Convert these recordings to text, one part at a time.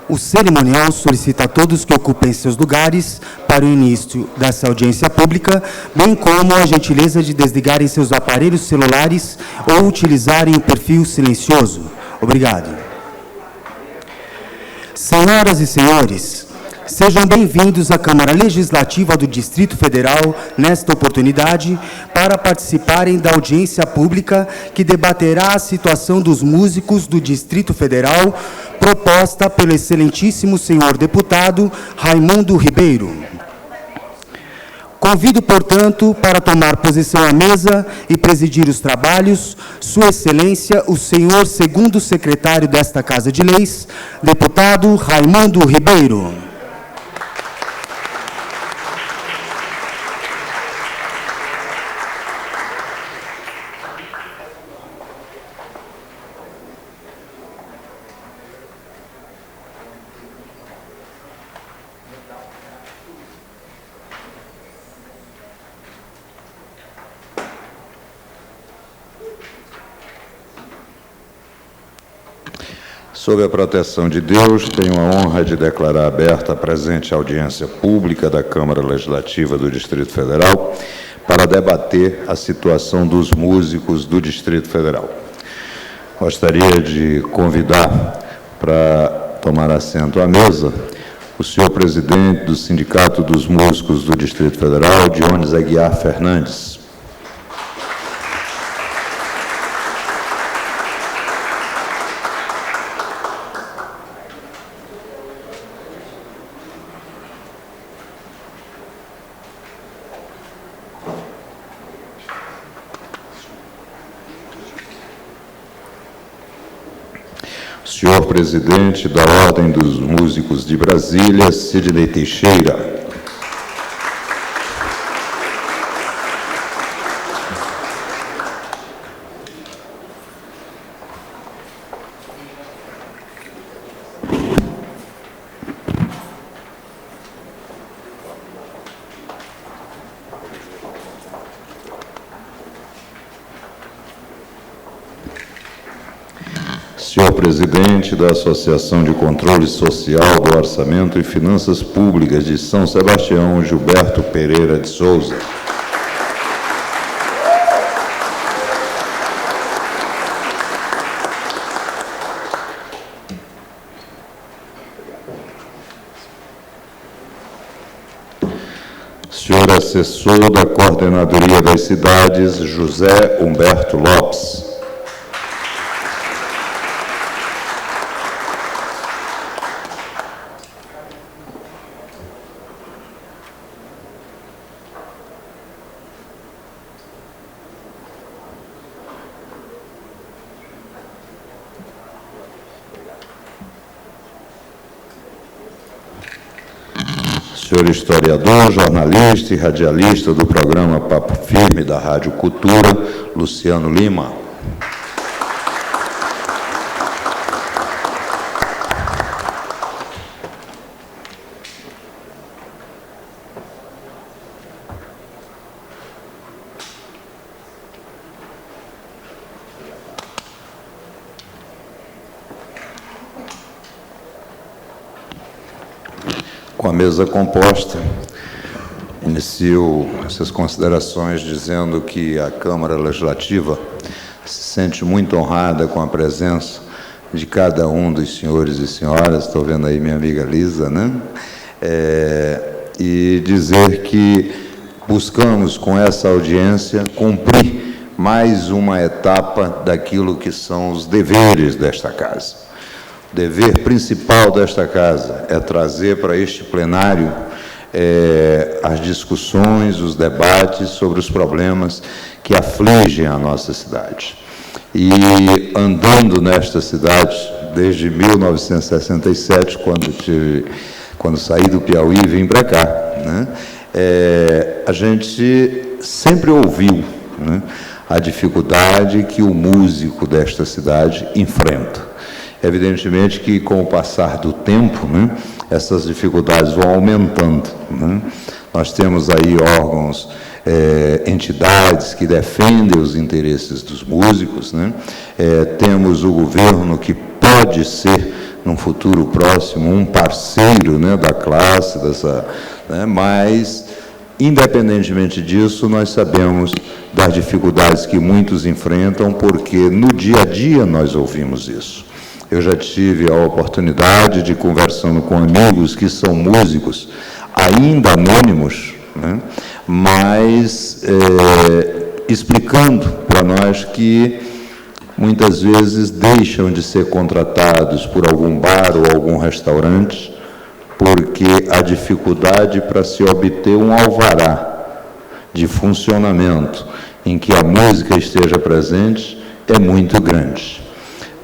O cerimonial solicita a todos que ocupem seus lugares para o início dessa audiência pública, bem como a gentileza de desligarem seus aparelhos celulares ou utilizarem o perfil silencioso. Obrigado. Senhoras e senhores, sejam bem-vindos à Câmara Legislativa do Distrito Federal, nesta oportunidade, para participarem da audiência pública que debaterá a situação dos músicos do Distrito Federal, proposta pelo excelentíssimo senhor deputado Raimundo Ribeiro. Convido, portanto, para tomar posição à mesa e presidir os trabalhos, Sua Excelência, o senhor segundo secretário desta Casa de Leis, deputado Raimundo Ribeiro. Sob a proteção de Deus, tenho a honra de declarar aberta a presente audiência pública da Câmara Legislativa do Distrito Federal para debater a situação dos músicos do Distrito Federal. Gostaria de convidar para tomar assento à mesa o senhor presidente do Sindicato dos Músicos do Distrito Federal, Dionis Aguiar Fernandes. Senhor presidente da Ordem dos Músicos de Brasília, Sidney Teixeira. Senhor presidente da Associação de Controle Social do Orçamento e Finanças Públicas de São Sebastião, Gilberto Pereira de Souza. Senhor assessor da Coordenadoria das Cidades, José Humberto Lopes. Senhor historiador, jornalista e radialista do programa Papo Firme da Rádio Cultura, Luciano Lima. Com a mesa composta, inicio essas considerações dizendo que a Câmara Legislativa se sente muito honrada com a presença de cada um dos senhores e senhoras, estou vendo aí minha amiga Lisa, né? E dizer que buscamos, com essa audiência, cumprir mais uma etapa daquilo que são os deveres desta Casa. O dever principal desta Casa é trazer para este plenário as discussões, os debates sobre os problemas que afligem a nossa cidade. E andando nesta cidade, desde 1967, quando saí do Piauí e vim para cá, né, a gente sempre ouviu, né, a dificuldade que o músico desta cidade enfrenta. Evidentemente que, com o passar do tempo, né, essas dificuldades vão aumentando, né? Nós temos aí órgãos, entidades que defendem os interesses dos músicos, né? Temos o governo que põe pode ser, num futuro próximo, um parceiro, né, da classe, né, mas, independentemente disso, nós sabemos das dificuldades que muitos enfrentam, porque no dia a dia nós ouvimos isso. Eu já tive a oportunidade de, conversando com amigos que são músicos, ainda anônimos, né, mas explicando para nós que muitas vezes deixam de ser contratados por algum bar ou algum restaurante, porque a dificuldade para se obter um alvará de funcionamento em que a música esteja presente é muito grande.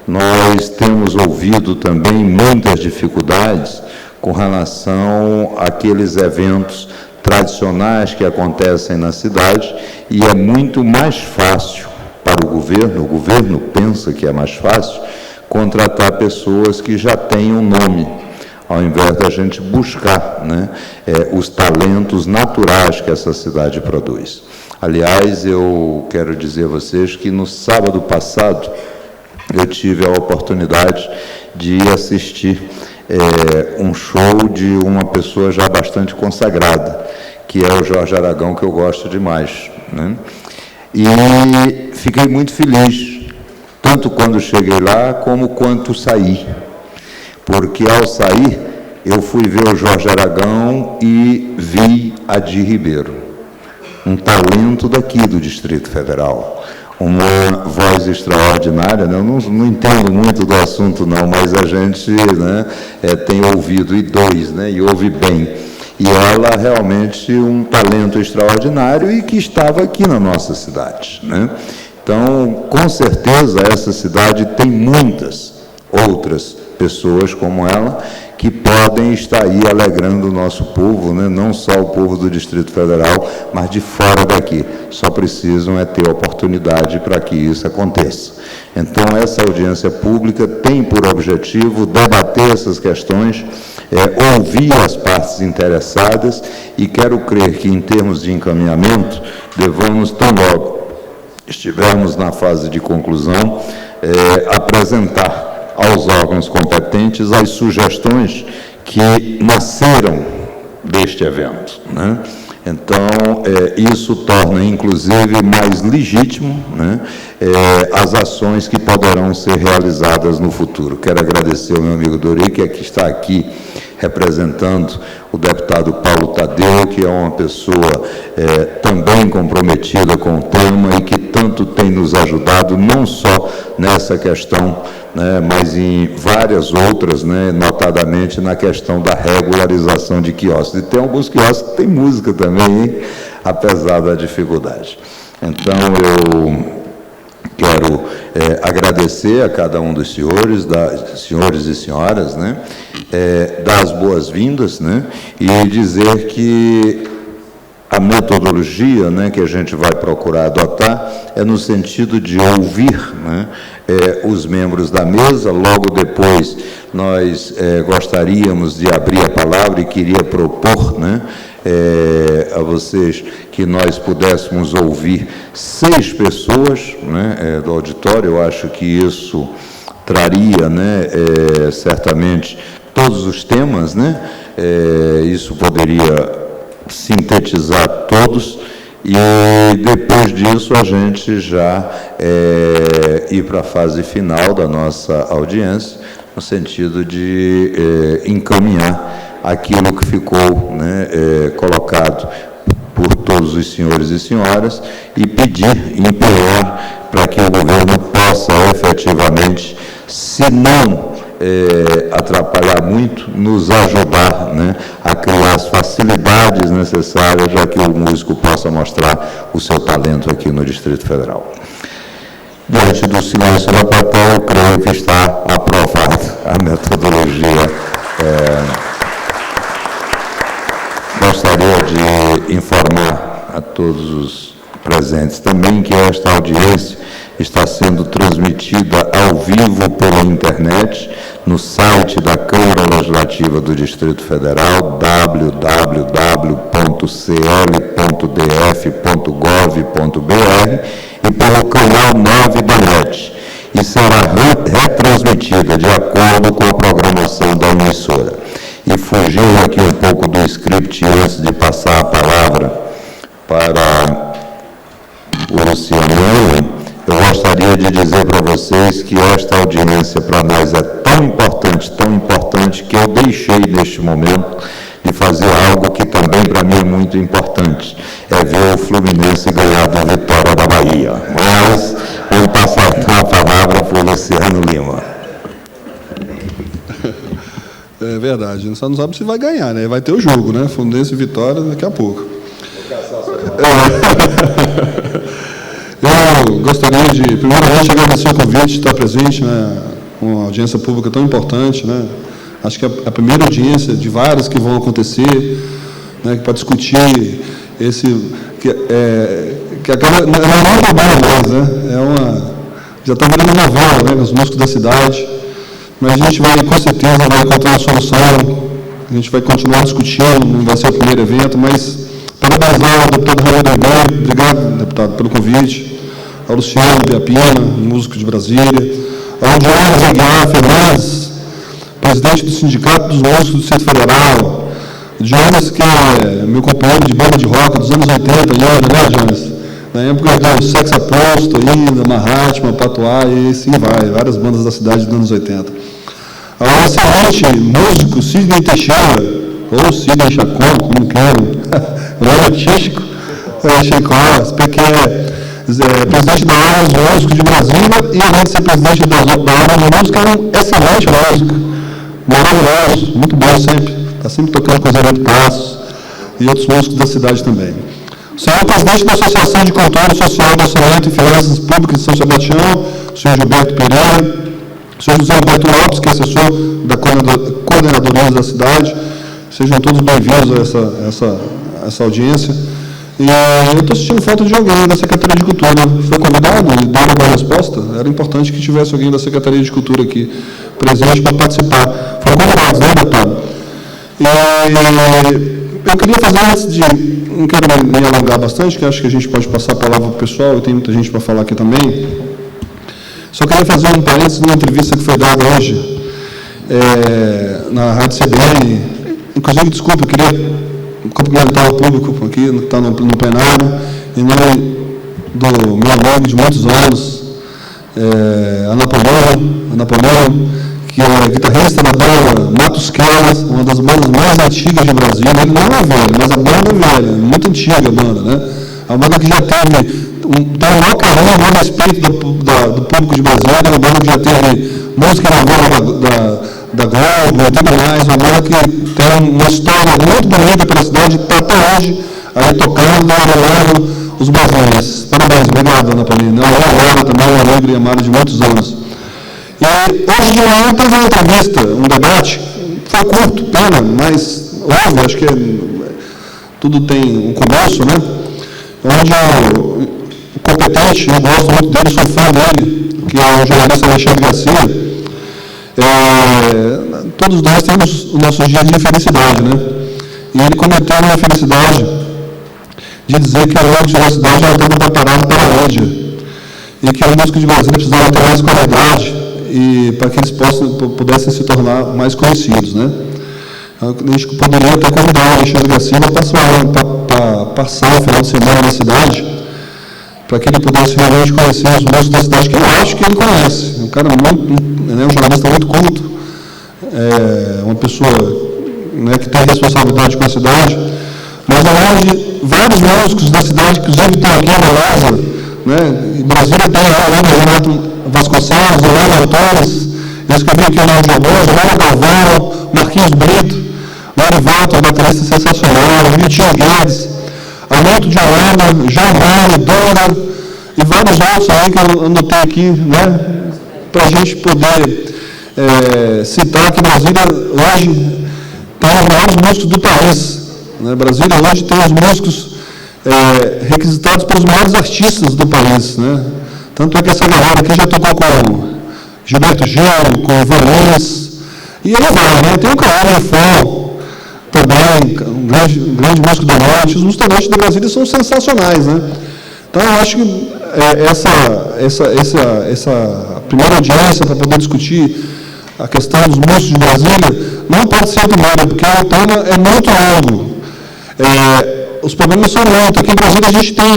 Nós temos ouvido também muitas dificuldades com relação àqueles eventos tradicionais que acontecem na cidade, e é muito mais fácil para o governo pensa que é mais fácil contratar pessoas que já têm um nome, ao invés da gente buscar, né, os talentos naturais que essa cidade produz. Aliás, eu quero dizer a vocês que no sábado passado eu tive a oportunidade de assistir um show de uma pessoa já bastante consagrada, que é o Jorge Aragão, que eu gosto demais, né? E fiquei muito feliz, tanto quando cheguei lá, como quando saí, porque ao sair, eu fui ver o Jorge Aragão e vi Adi Ribeiro, um talento daqui do Distrito Federal, uma voz extraordinária, né? Eu não entendo muito do assunto, não, mas a gente, né, tem ouvido, né, e ouve bem. E ela realmente um talento extraordinário e que estava aqui na nossa cidade, né? Então, com certeza, essa cidade tem muitas outras pessoas como ela que podem estar aí alegrando o nosso povo, né? Não só o povo do Distrito Federal, mas de fora daqui. Só precisam ter oportunidade para que isso aconteça. Então, essa audiência pública tem por objetivo debater essas questões, ouvir as partes interessadas, e quero crer que, em termos de encaminhamento, devamos, tão logo estivermos na fase de conclusão, apresentar aos órgãos competentes as sugestões que nasceram deste evento, né? Então, isso torna, inclusive, mais legítimo, né, as ações que poderão ser realizadas no futuro. Quero agradecer ao meu amigo Dori, que está aqui representando o deputado Paulo Tadeu, que é uma pessoa também comprometida com o tema e que tanto tem nos ajudado, não só nessa questão, né, mas em várias outras, né, notadamente na questão da regularização de quiosques. E tem alguns quiosques que tem música também, hein? Apesar da dificuldade. Então, eu quero agradecer a cada um dos senhores e senhoras, né, dar as boas-vindas, né, e dizer que a metodologia, né, que a gente vai procurar adotar é no sentido de ouvir, né, os membros da mesa. Logo depois, nós gostaríamos de abrir a palavra e queria propor, né, a vocês que nós pudéssemos ouvir 6 pessoas, né, do auditório. Eu acho que isso traria, né, certamente todos os temas, né, isso poderia sintetizar todos, e depois disso a gente já ir para a fase final da nossa audiência, no sentido de encaminhar aquilo que ficou, né, colocado por todos os senhores e senhoras, e pedir, implorar para que o governo possa efetivamente, se não atrapalhar muito, nos ajudar, né, a criar as facilidades necessárias para que o músico possa mostrar o seu talento aqui no Distrito Federal. Diante do silêncio da plateia, eu creio que está aprovada a metodologia. Gostaria de informar a todos os presentes também que esta audiência está sendo transmitida ao vivo pela internet no site da Câmara Legislativa do Distrito Federal, www.cl.df.gov.br, e pelo canal 9 da NET. e será retransmitida de acordo com a programação da emissora. E fugindo aqui um pouco do script antes de passar a palavra para o Luciano, eu gostaria de dizer para vocês que esta audiência para nós é tão importante, que eu deixei neste momento de fazer algo que também para mim é muito importante, é ver o Fluminense ganhar da Vitória da Bahia. Mas vou passar a palavra para o Luciano Lima. É verdade, a gente só não sabe se vai ganhar, né? Vai ter o jogo, né? Fluminense e Vitória daqui a pouco. Eu gostaria de, primeiramente, agradecer o convite de estar presente, né, com uma audiência pública tão importante, né? Acho que é a primeira audiência de várias que vão acontecer, né, para discutir esse que acaba não é um trabalho mais, né? Já está virando novela, né, os músicos da cidade. Mas a gente vai, com certeza, vai encontrar uma solução. A gente vai continuar discutindo, não vai ser o primeiro evento, mas parabenizar ao deputado Ramiro Ribeiro, obrigado, deputado, pelo convite, ao Luciano Piapina, músico de Brasília, ao Jonas Aguiar Fernandes, presidente do Sindicato dos Músicos do Distrito Federal, Jonas, que é meu companheiro de banda de rock dos anos 80, né, Jonas? Na época do Sex Aposto ainda, Mahatma, Patois, e assim vai, várias bandas da cidade dos anos 80. Ao excelente músico Sidney Teixeira, ou Sidney Chacon, como queiram, o artístico, Chacon, porque é presidente da Ordem dos Músicos de Brasília, e além de ser presidente da Ordem dos Músicos, é um excelente músico, maravilhoso, muito bom sempre, está sempre tocando com os Zé Passos e outros músicos da cidade também. O senhor é presidente da Associação de Controle Social do Orçamento e Finanças Públicas de São Sebastião, o senhor Gilberto Pereira, o senhor José Alberto Lopes, que é assessor da coordenadoria da cidade. Sejam todos bem-vindos a essa audiência. E eu estou sentindo falta de alguém da Secretaria de Cultura. Foi convidado e deu uma resposta. Era importante que tivesse alguém da Secretaria de Cultura aqui presente para participar. Foram convidados, né, deputado? Eu queria fazer, antes de... Não quero me alongar bastante, que acho que a gente pode passar a palavra para o pessoal, e tem muita gente para falar aqui também. Só queria fazer um parênteses numa entrevista que foi dada hoje na Rádio CBN. Inclusive, desculpa, eu queria cumprimentar o público aqui, que está no plenário, em nome do meu amigo de muitos anos, Anapolino, que é guitarrista da banda Matos Kelas, uma das bandas mais antigas de Brasília. Ele não é velho, mas a banda é velha, muito antiga a banda, né? A banda que já teve tem o maior carinho, o maior respeito do público de Brasília, uma banda que já teve música na banda da Globo e tudo mais, uma banda que tem uma história muito bonita pela cidade, está até hoje aí tocando, arrelando os brasileiros. Parabéns, obrigado, Ana Paulina. Ela também é uma alegre e amada de muitos anos. E hoje de manhã teve uma entrevista, um debate, foi curto, pena, mas óbvio, acho que tudo tem um começo, né? Onde o competente, eu gosto muito dele, sou fã dele, que é o jornalista Alexandre Garcia. Todos nós temos os nossos dias de felicidade, né? E ele cometeu uma felicidade de dizer que a música da cidade já estava preparada para a mídia e que a música de Brasília precisava ter mais qualidade e para que eles pudessem se tornar mais conhecidos, né? A gente poderia até convidar o Alexandre Garcia para passar o final de semana na cidade, para que ele pudesse realmente conhecer os músicos da cidade, que eu acho que ele conhece. Um cara um jornalista muito culto, uma pessoa, né, que tem responsabilidade com a cidade, mas além de vários músicos da cidade, inclusive estão aqui na Lázaro, né? Em Brasília tem o Renato Vasconcelos, o Léo Torres, eu escrevi aqui o nome de alguns, o Léo Galvão, Marquinhos Brito, Mário Walter, baterista sensacional, Milton Guedes, Hamilton de Holanda, João Mário, Dora, e vários outros aí que eu anotei aqui, né? Para a gente poder citar que Brasília hoje tem os maiores músicos do país. Né? Brasília hoje tem os músicos requisitados pelos maiores artistas do país. Né? Tanto é que essa galera aqui já tocou com Gilberto Gil, com Ivan Lins, e ele vai, né? Tem o Claro Fon também, um grande músico do Norte. Os músicos do Norte da Brasília são sensacionais. Né? Então, eu acho que essa primeira audiência para poder discutir a questão dos músicos de Brasília, não pode ser a primeira, porque o tema é muito longo. Os problemas são muitos. Aqui em Brasília a gente tem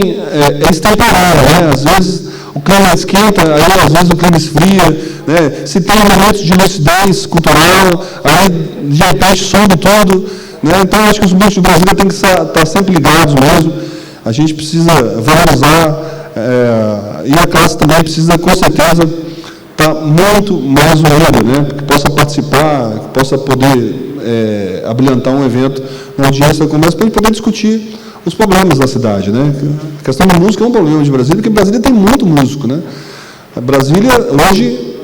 extemporâneo, né? Às vezes o clima esquenta, aí às vezes o clima esfria, né? Se tem momentos de lucidez cultural, aí de repente sobe tudo, né? Então acho que os músicos de Brasília têm que estar sempre ligados mesmo. A gente precisa valorizar, e a classe também precisa, com certeza, estar muito mais unida, né? Que possa participar, que possa poder abrilhantar um evento, uma audiência como essa, para a gente poder discutir os problemas da cidade, né? A questão da música é um problema de Brasília, porque Brasília tem muito músico, né? A Brasília, hoje,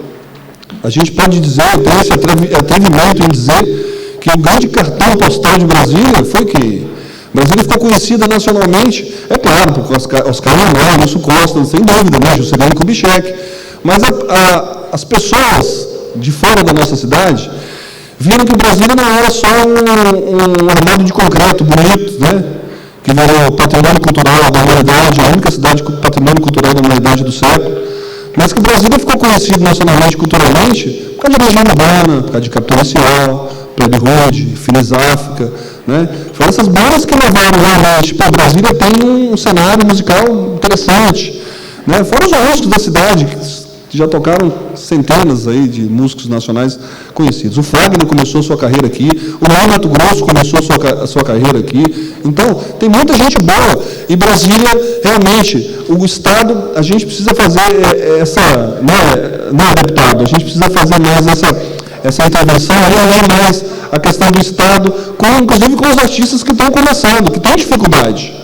a gente pode dizer, tem esse atrevimento em dizer que o grande cartão postal de Brasília foi que Brasília ficou conhecida nacionalmente, é claro, por Oscar Manuel, Lúcio Costa, sem dúvida, né? Juscelino Kubitschek, mas as pessoas de fora da nossa cidade viram que Brasília não era só um armado de concreto bonito, né? Que virou patrimônio cultural da humanidade, a única cidade com patrimônio cultural da humanidade do século, mas que Brasília ficou conhecido nacionalmente, culturalmente, por causa de Legião Urbana, por causa de Capitão Inicial, Plebe Rude, Filis África, né? Foram essas bandas que levaram realmente, Brasília tem um cenário musical interessante, né? Fora os músicos da cidade, que já tocaram centenas aí de músicos nacionais conhecidos. O Fagner começou sua carreira aqui, o Ney Mato Grosso começou sua carreira aqui. Então, tem muita gente boa. E Brasília, realmente, o Estado, a gente precisa fazer não, deputado, a gente precisa fazer mais essa intervenção, além mais a questão do Estado, inclusive com os artistas que estão começando, que têm dificuldade.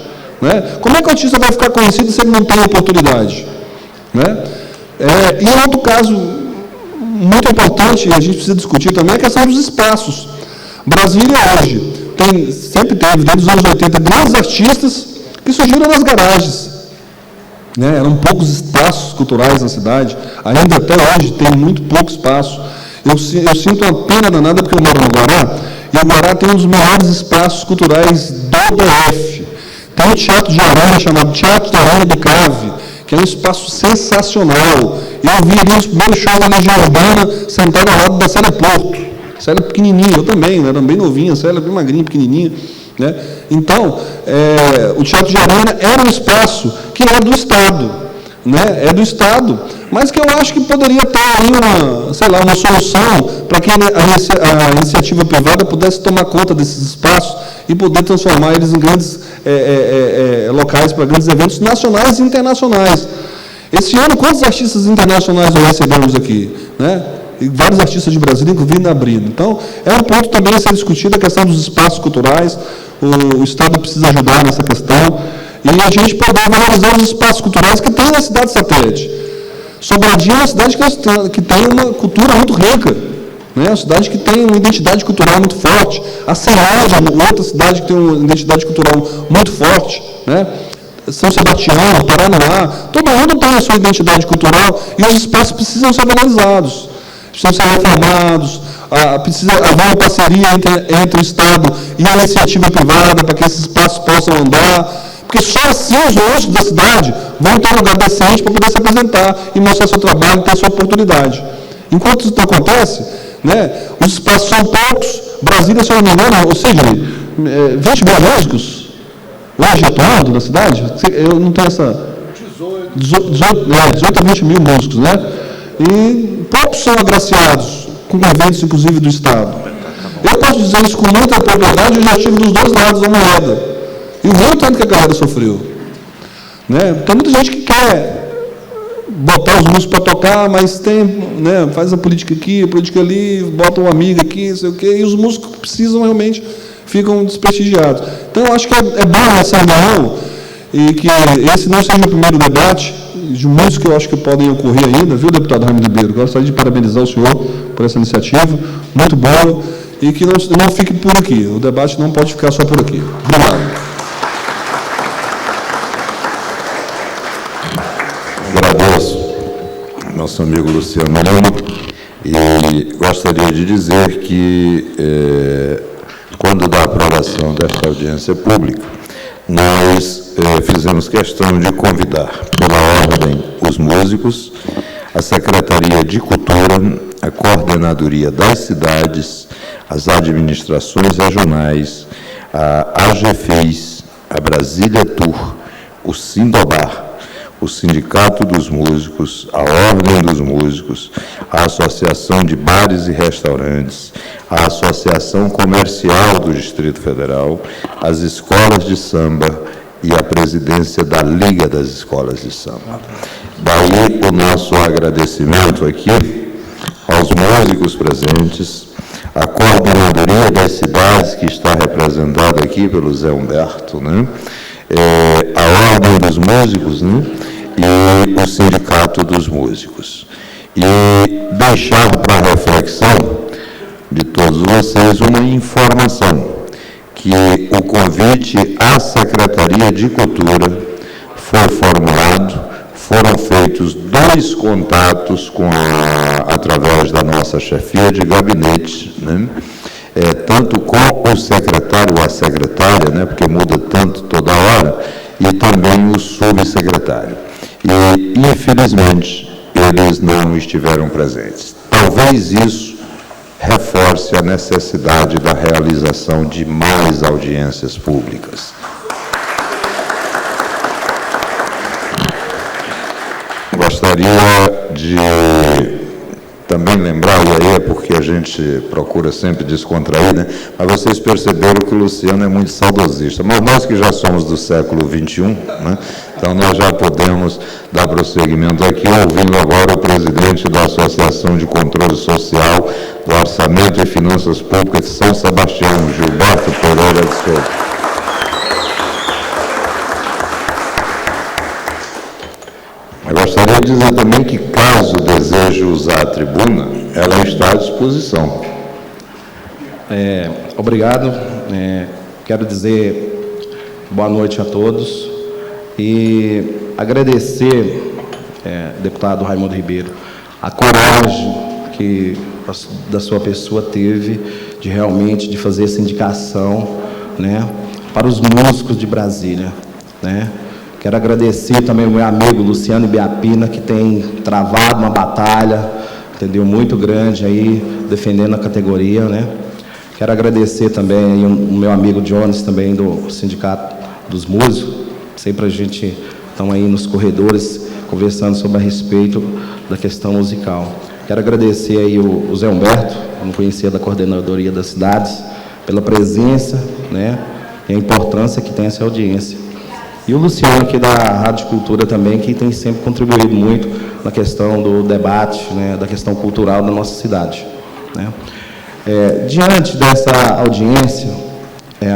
Né? Como é que o artista vai ficar conhecido se ele não tem oportunidade? Né? E outro caso muito importante, e a gente precisa discutir também, é a questão dos espaços. Brasília hoje sempre teve, desde os anos 80, grandes artistas que surgiram nas garagens. Né? Eram poucos espaços culturais na cidade, ainda até hoje tem muito pouco espaço. Eu sinto uma pena danada porque eu moro no Guará, e o Guará tem um dos maiores espaços culturais do DF. Tem um teatro de arena chamado Teatro da Arena do Cave, que é um espaço sensacional. Eu vi ali os primeiros shows da Legião Urbana sentado ao lado da Célia Porto. Célia pequenininha, eu também, né? Era bem novinha, Célia bem magrinha, pequenininha. Né? Então, o Teatro de Arena era um espaço que é do Estado. Né? É do Estado, mas que eu acho que poderia ter aí uma solução para que a iniciativa privada pudesse tomar conta desses espaços e poder transformar eles em grandes locais para grandes eventos nacionais e internacionais. Esse ano, quantos artistas internacionais nós recebemos aqui? Né? E vários artistas de Brasília, inclusive, abrindo. Então, é um ponto também a ser discutido, a questão dos espaços culturais. O Estado precisa ajudar nessa questão. E a gente poder valorizar os espaços culturais que tem na cidade satélite. Sobradinho é uma cidade que tem uma cultura muito rica. Né? Uma cidade que tem uma identidade cultural muito forte. A Ceilândia, outra cidade que tem uma identidade cultural muito forte. Né? São Sebastião, Paranoá, todo mundo tem a sua identidade cultural e os espaços precisam ser valorizados, precisam ser reformados, precisa haver uma parceria entre o Estado e a iniciativa privada para que esses espaços possam andar, porque só assim os músicos da cidade vão ter um lugar decente para poder se apresentar e mostrar seu trabalho e ter a sua oportunidade. Enquanto isso não acontece, né, os espaços são poucos, Brasília, se eu não me engano, ou seja, 20 mil músicos hoje atuando na cidade, eu não tenho essa... 18 a 20 mil músicos, né? E poucos são agraciados, com eventos, inclusive, do Estado. Eu posso dizer isso com muita propriedade, eu já estive dos dois lados da moeda. E vi o tanto que a galera sofreu. Né? Tem muita gente que quer botar os músicos para tocar, mas tem, né, faz a política aqui, a política ali, bota um amigo aqui, não sei o quê, e os músicos que precisam realmente ficam desprestigiados. Então, eu acho que é bom essa reunião, e que esse não seja o primeiro debate, de muitos que eu acho que podem ocorrer ainda, viu, deputado Raimundo Ribeiro? Gostaria de parabenizar o senhor por essa iniciativa, muito boa, e que não fique por aqui. O debate não pode ficar só por aqui. Obrigado. Agradeço nosso amigo Luciano e gostaria de dizer que, quando da aprovação desta audiência pública, nós fizemos questão de convidar, pela ordem, os músicos, a Secretaria de Cultura, a Coordenadoria das Cidades, as administrações regionais, a AGFES, a Brasília Tour, o Sindobar, o Sindicato dos Músicos, a Ordem dos Músicos, a Associação de Bares e Restaurantes, a Associação Comercial do Distrito Federal, as escolas de samba e a presidência da Liga das Escolas de Samba. Daí o nosso agradecimento aqui aos músicos presentes, a Coordenadoria das Cidades, que está representada aqui pelo Zé Humberto, né? A Ordem dos Músicos, né? E o Sindicato dos Músicos. E deixar para a reflexão de todos vocês uma informação, que o convite à Secretaria de Cultura foi formulado, foram feitos 2 contatos através da nossa chefia de gabinete, né? Tanto com o secretário ou a secretária, né? Porque muda tanto toda hora, e também o subsecretário. E, infelizmente, eles não estiveram presentes. Talvez isso reforce a necessidade da realização de mais audiências públicas. Gostaria de também lembrar, e aí é porque a gente procura sempre descontrair, né? Mas vocês perceberam que o Luciano é muito saudosista, mas nós que já somos do século XXI, né? Então nós já podemos dar prosseguimento aqui, ouvindo agora o presidente da Associação de Controle Social do Orçamento e Finanças Públicas de São Sebastião, Gilberto Pereira de Souza. Eu gostaria de dizer também que, caso deseje usar a tribuna, ela está à disposição. Obrigado. Quero dizer boa noite a todos e agradecer, deputado Raimundo Ribeiro, a coragem que da sua pessoa teve de realmente de fazer essa indicação, né, para os músicos de Brasília, né? Quero agradecer também ao meu amigo Luciano Ibiapina, que tem travado uma batalha, entendeu, muito grande aí, defendendo a categoria, né? Quero agradecer também aí o meu amigo Jones, também do Sindicato dos Músicos, sempre a gente estão aí nos corredores conversando sobre a respeito da questão musical. Quero agradecer aí o Zé Humberto, eu não conhecia, da Coordenadoria das Cidades, pela presença, né, e a importância que tem essa audiência. E o Luciano, aqui da Rádio Cultura também, que tem sempre contribuído muito na questão do debate, né, da questão cultural da nossa cidade, né? Diante dessa audiência,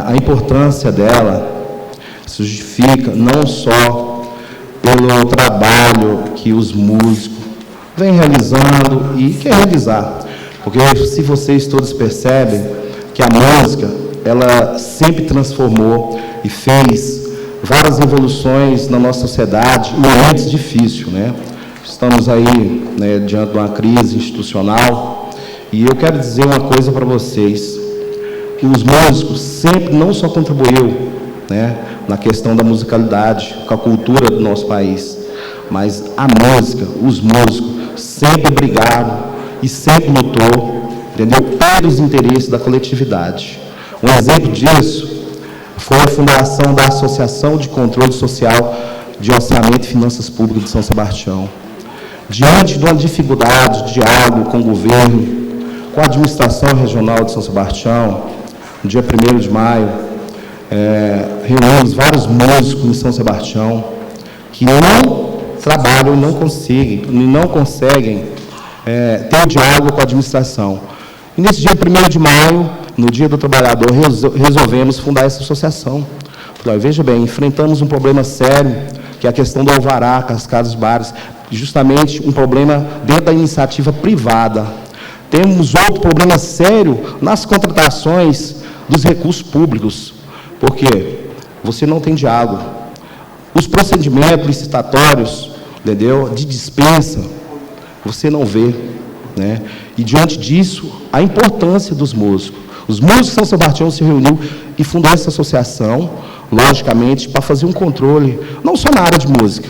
a importância dela se justifica não só pelo trabalho que os músicos vêm realizando e quer realizar, porque se vocês todos percebem que a música, ela sempre transformou e fez várias evoluções na nossa sociedade em momentos difíceis, né? Estamos aí, né, diante de uma crise institucional, e eu quero dizer uma coisa para vocês, que os músicos sempre não só contribuiu, né, na questão da musicalidade, com a cultura do nosso país, mas a música, os músicos sempre brigaram e sempre lutou, entendeu, pelos interesses da coletividade. Um exemplo disso foi a fundação da Associação de Controle Social de Orçamento e Finanças Públicas de São Sebastião. Diante de uma dificuldade de diálogo com o governo, com a administração regional de São Sebastião, no dia 1º de maio, reunimos vários músicos em São Sebastião que não trabalham e não conseguem ter diálogo com a administração. E nesse dia 1º de maio, no Dia do Trabalhador, resolvemos fundar essa associação. Veja bem, enfrentamos um problema sério, que é a questão do alvará, cascadas de bares, justamente um problema dentro da iniciativa privada. Temos outro problema sério nas contratações dos recursos públicos, porque você não tem diálogo. Os procedimentos licitatórios, entendeu, de dispensa, você não vê, né? E diante disso, a importância dos músicos. Os músicos de São Sebastião se reuniu e fundou essa associação, logicamente, para fazer um controle, não só na área de música,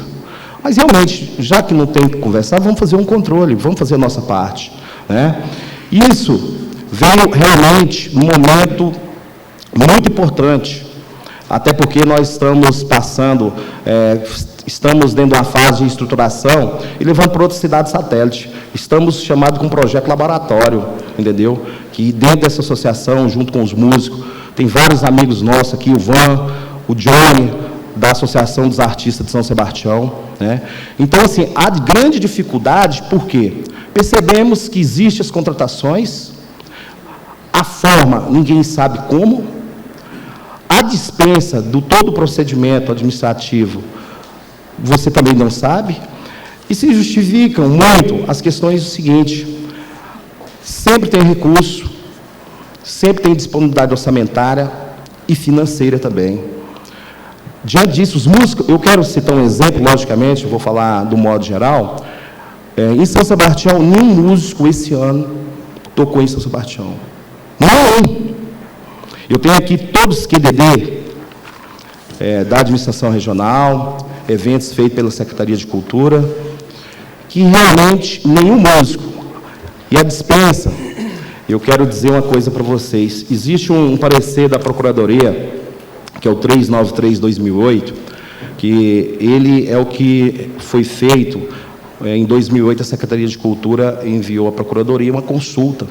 Mas, realmente, já que não tem que conversar, vamos fazer um controle, vamos fazer a nossa parte, né? Isso veio realmente num momento muito importante, até porque nós estamos passando, estamos dentro de uma fase de estruturação e levando para outras cidades satélite. Estamos chamados com um projeto laboratório, entendeu? Que dentro dessa associação, junto com os músicos, tem vários amigos nossos aqui, o Van, o Johnny, da Associação dos Artistas de São Sebastião, né? Então, assim, há grande dificuldade, por quê? Percebemos que existem as contratações, a forma, ninguém sabe como, a dispensa do todo o procedimento administrativo, você também não sabe, e se justificam muito as questões do seguinte: sempre tem recurso, sempre tem disponibilidade orçamentária e financeira também. Diante disso, os músicos, eu quero citar um exemplo, logicamente, eu vou falar do modo geral. Em São Sebastião, nenhum músico esse ano tocou em São Sebastião. Nenhum. Eu tenho aqui todos os QDD da administração regional, eventos feitos pela Secretaria de Cultura, que realmente nenhum músico. E a dispensa, eu quero dizer uma coisa para vocês. Existe um parecer da Procuradoria, que é o 393/2008, que ele é o que foi feito em 2008. A Secretaria de Cultura enviou à Procuradoria uma consulta,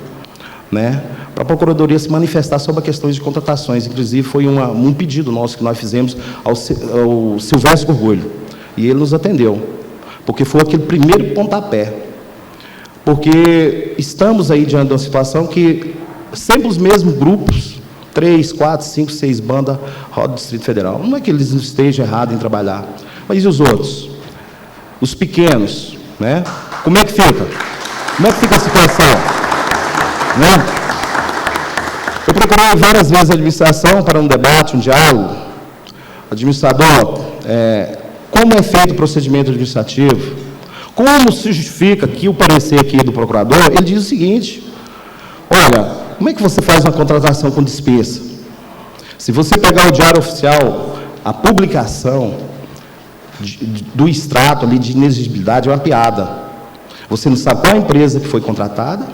né, para a Procuradoria se manifestar sobre a questão de contratações. Inclusive, foi um pedido nosso que nós fizemos ao Silvestre Orgulho, e ele nos atendeu, porque foi aquele primeiro pontapé. Porque estamos aí diante de uma situação que sempre os mesmos grupos, 3, 4, 5, 6 bandas rodam o Distrito Federal. Não é que eles estejam errados em trabalhar, mas e os outros? Os pequenos, né? Como é que fica? Como é que fica a situação? Né? Eu procurei várias vezes a administração para um debate, um diálogo. Administrador, como é feito o procedimento administrativo? Como se justifica que o parecer aqui do procurador, ele diz o seguinte: olha, como é que você faz uma contratação com dispensa? Se você pegar o Diário Oficial, a publicação do extrato ali de inexigibilidade é uma piada. Você não sabe qual a empresa que foi contratada,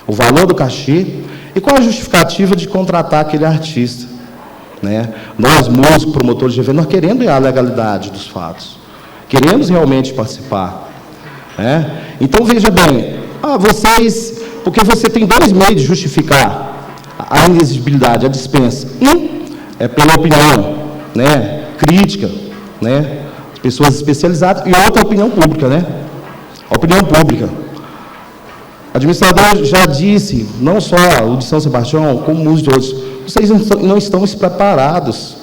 o valor do cachê e qual a justificativa de contratar aquele artista, né? Nós, músicos, promotores de evento, nós queremos a legalidade dos fatos, queremos realmente participar, né? Então, veja bem, vocês, porque você tem 2 meios de justificar a inexigibilidade, a dispensa. É pela opinião, né, crítica, né, pessoas especializadas, e outra, a opinião pública, né? A opinião pública. O administrador já disse, não só o de São Sebastião, como os de outros, vocês não estão preparados.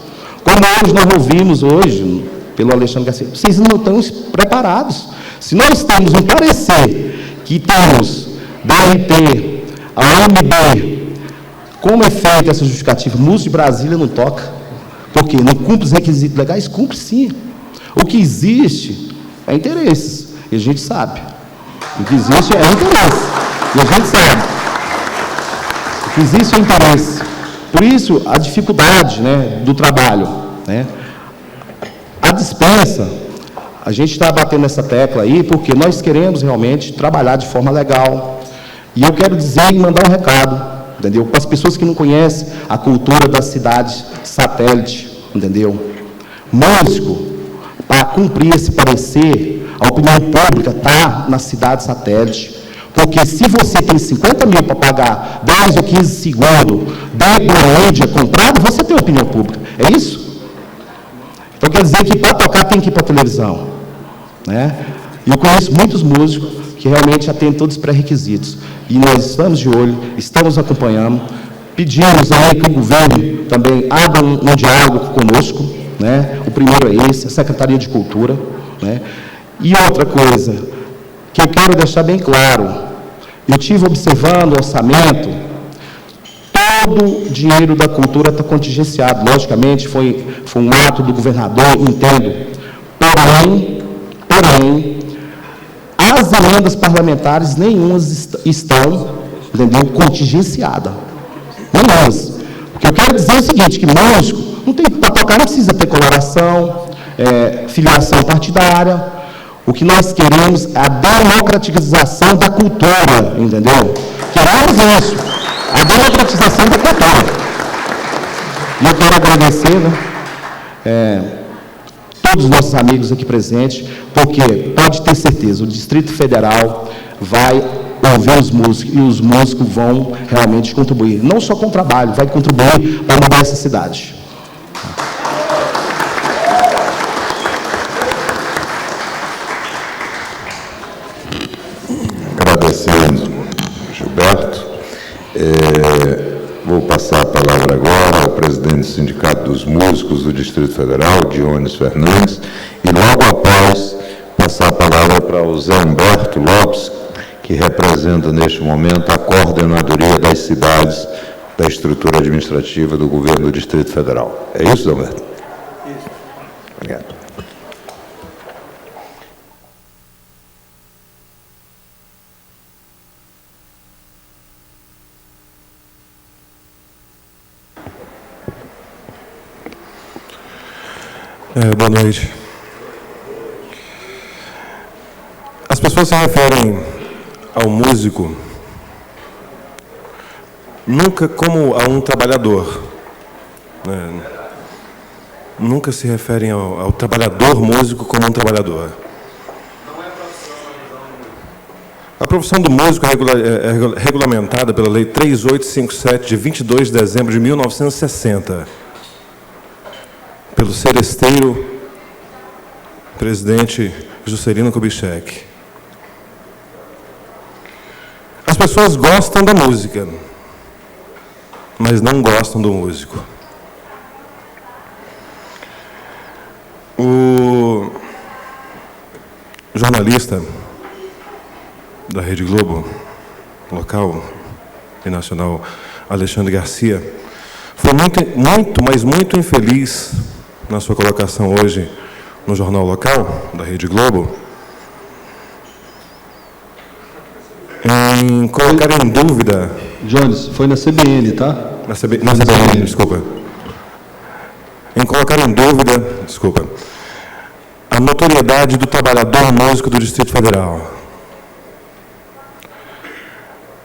Como hoje nós ouvimos hoje, pelo Alexandre Garcia, vocês não estão preparados. Se nós temos um parecer que temos DRT, a OMB, como é feita essa justificativa? Músico de Brasília não toca. Por quê? Não cumpre os requisitos legais? Cumpre sim. O que existe é interesses, e a gente sabe. O que existe é interesse, e a gente sabe. O que existe é interesse. Por isso, a dificuldade, né, do trabalho, né? A dispensa, a gente está batendo essa tecla aí, porque nós queremos realmente trabalhar de forma legal. E eu quero dizer e mandar um recado, entendeu? Para as pessoas que não conhecem a cultura das cidades satélite, entendeu? Músico, para cumprir esse parecer, a opinião pública está na cidade satélite. Porque se você tem 50 mil para pagar 10 ou 15 segundos dentro de uma mídia comprada, você tem opinião pública. É isso? Então quer dizer que para tocar tem que ir para a televisão, né? E eu conheço muitos músicos que realmente atendem todos os pré-requisitos. E nós estamos de olho, estamos acompanhando, pedimos aí que o governo também abra um diálogo conosco, né? O primeiro é esse, a Secretaria de Cultura, né? E outra coisa que eu quero deixar bem claro, eu estive observando o orçamento, todo o dinheiro da cultura está contingenciado, logicamente foi um ato do governador, entendo, porém, as emendas parlamentares, nenhumas estão, entendeu, contingenciadas. Nenhumas. Porque eu quero dizer o seguinte, que músico, não tem, para tocar não precisa ter coloração, filiação partidária. O que nós queremos é a democratização da cultura, entendeu? Queremos isso, a democratização da cultura. E eu quero agradecer, todos os nossos amigos aqui presentes, porque pode ter certeza, o Distrito Federal vai ouvir os músicos, e os músicos vão realmente contribuir, não só com o trabalho, vai contribuir para mudar essa cidade. Agradecendo, Gilberto. Vou passar a palavra agora ao presidente do Sindicato dos Músicos do Distrito Federal, Dionis Fernandes, e logo após passar a palavra para o Zé Humberto Lopes, que representa neste momento a coordenadoria das cidades da estrutura administrativa do governo do Distrito Federal. É isso, Zé Humberto? Isso. Obrigado. Boa noite. As pessoas se referem ao músico nunca como a um trabalhador, né? Nunca se referem ao trabalhador músico como um trabalhador. A profissão do músico é regulamentada pela Lei 3857, de 22 de dezembro de 1960, pelo seresteiro presidente Juscelino Kubitschek. As pessoas gostam da música, mas não gostam do músico. O jornalista da Rede Globo, local e nacional, Alexandre Garcia, foi muito infeliz na sua colocação hoje no jornal local da Rede Globo, em colocar em dúvida... Jones, foi na CBN, tá? Na CBN, desculpa. Em colocar em dúvida, desculpa, a notoriedade do trabalhador músico do Distrito Federal.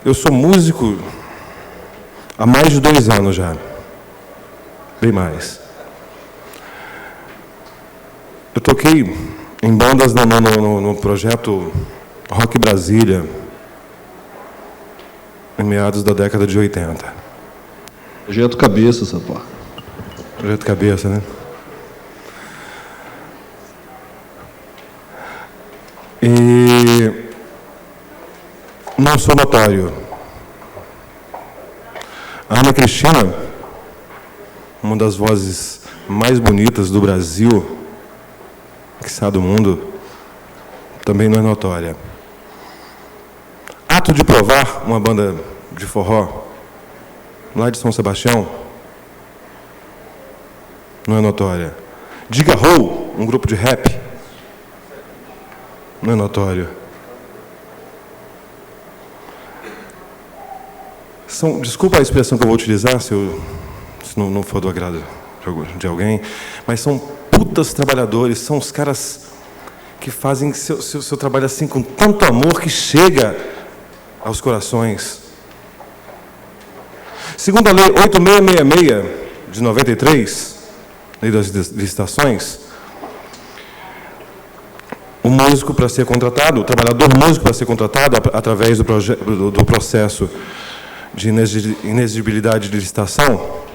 Eu sou músico há mais de 2 anos já. Bem mais. Eu toquei em bandas no projeto Rock Brasília, em meados da década de 80. Projeto Cabeça, Sapá. Projeto Cabeça, né? E não sou notório. A Ana Cristina, uma das vozes mais bonitas do Brasil, quiçá do mundo, também não é notória. Ato de Provar, uma banda de forró, lá de São Sebastião, não é notória. Diga Ho, um grupo de rap, não é notório. Desculpa a expressão que eu vou utilizar, se não for do agrado de alguém, mas são putas trabalhadores, são os caras que fazem seu trabalho assim com tanto amor que chega aos corações. Segundo a Lei 8666, de 93, Lei das Licitações, o músico para ser contratado, o trabalhador músico para ser contratado através do processo de inexigibilidade de licitação,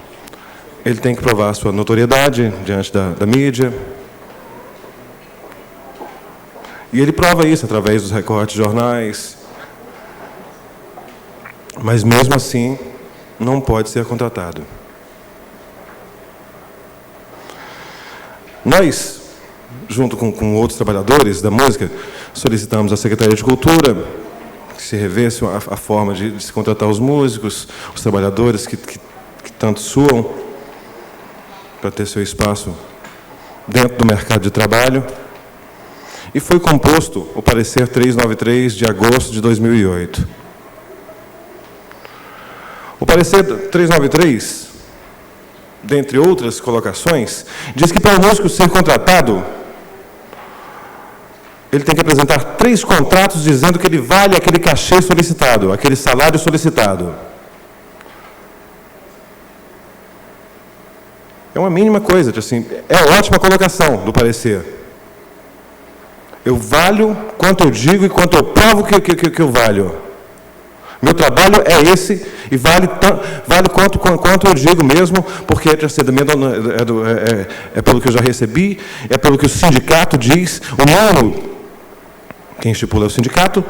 ele tem que provar a sua notoriedade diante da mídia. E ele prova isso através dos recortes de jornais. Mas, mesmo assim, não pode ser contratado. Nós, junto com outros trabalhadores da música, solicitamos à Secretaria de Cultura que se revesse a forma de se contratar os músicos, os trabalhadores que tanto suam para ter seu espaço dentro do mercado de trabalho. E foi composto o parecer 393 de agosto de 2008. O parecer 393, dentre outras colocações, diz que para o músico ser contratado, ele tem que apresentar 3 contratos dizendo que ele vale aquele cachê solicitado, aquele salário solicitado. É uma mínima coisa, assim, é ótima colocação do parecer. Eu valho quanto eu digo e quanto eu provo que eu valho. Meu trabalho é esse e vale quanto eu digo mesmo, porque é pelo que eu já recebi, é pelo que o sindicato diz. O mínimo, quem estipula é o sindicato,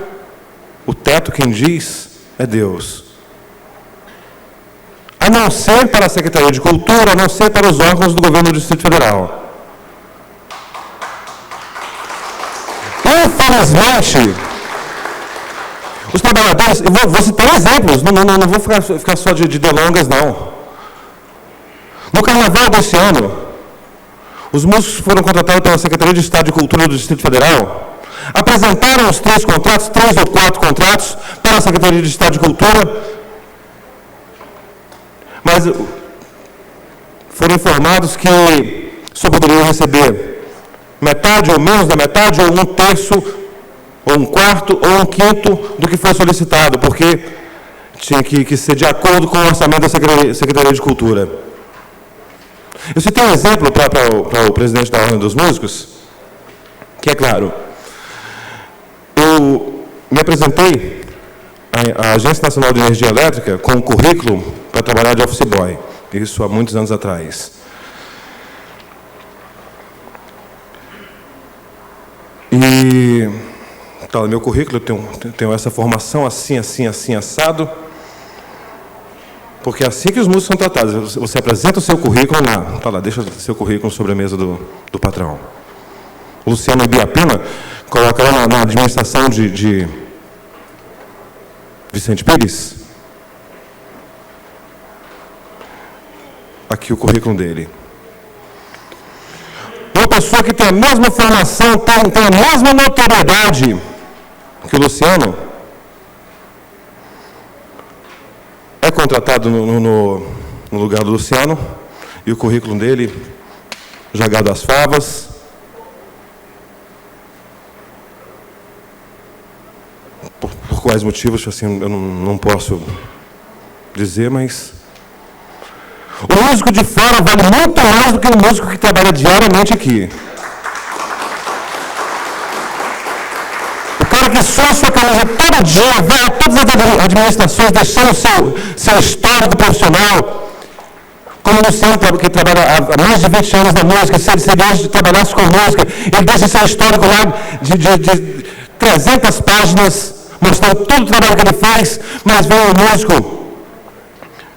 o teto, quem diz, é Deus. A não ser para a Secretaria de Cultura, a não ser para os órgãos do governo do Distrito Federal. Infelizmente, os trabalhadores, eu vou citar exemplos, não vou ficar só de delongas, não. No carnaval desse ano, os músicos foram contratados pela Secretaria de Estado de Cultura do Distrito Federal, apresentaram os 3 contratos, 3 ou 4 contratos, para a Secretaria de Estado de Cultura, mas foram informados que só poderiam receber metade ou menos da metade, ou 1/3, ou 1/4, ou 1/5 do que foi solicitado, porque tinha que ser de acordo com o orçamento da Secretaria de Cultura. Eu citei um exemplo para o presidente da Ordem dos Músicos, que é claro, eu me apresentei à Agência Nacional de Energia Elétrica com um currículo para trabalhar de office boy, isso há muitos anos atrás. E tá, no meu currículo eu tenho essa formação assim, assado, porque é assim que os músicos são tratados. Você apresenta o seu currículo lá, tá lá, deixa o seu currículo sobre a mesa do patrão. O Luciano Ibiapina coloca lá na administração de Vicente Pires. Aqui o currículo dele. Uma pessoa que tem a mesma formação, tem a mesma notoriedade que o Luciano, é contratado no lugar do Luciano, e o currículo dele, jogado às favas. Por quais motivos, assim, eu não posso dizer, mas... O músico de fora vale muito mais do que o músico que trabalha diariamente aqui. O cara que sua sua camisa todo dia, vai a todas as administrações, deixando seu histórico profissional, como o Luciano, que trabalha há mais de 20 anos na música, se ele hoje trabalhasse com música, ele deixa seu histórico lá de 300 páginas, mostrando todo o trabalho que ele faz, mas vem um músico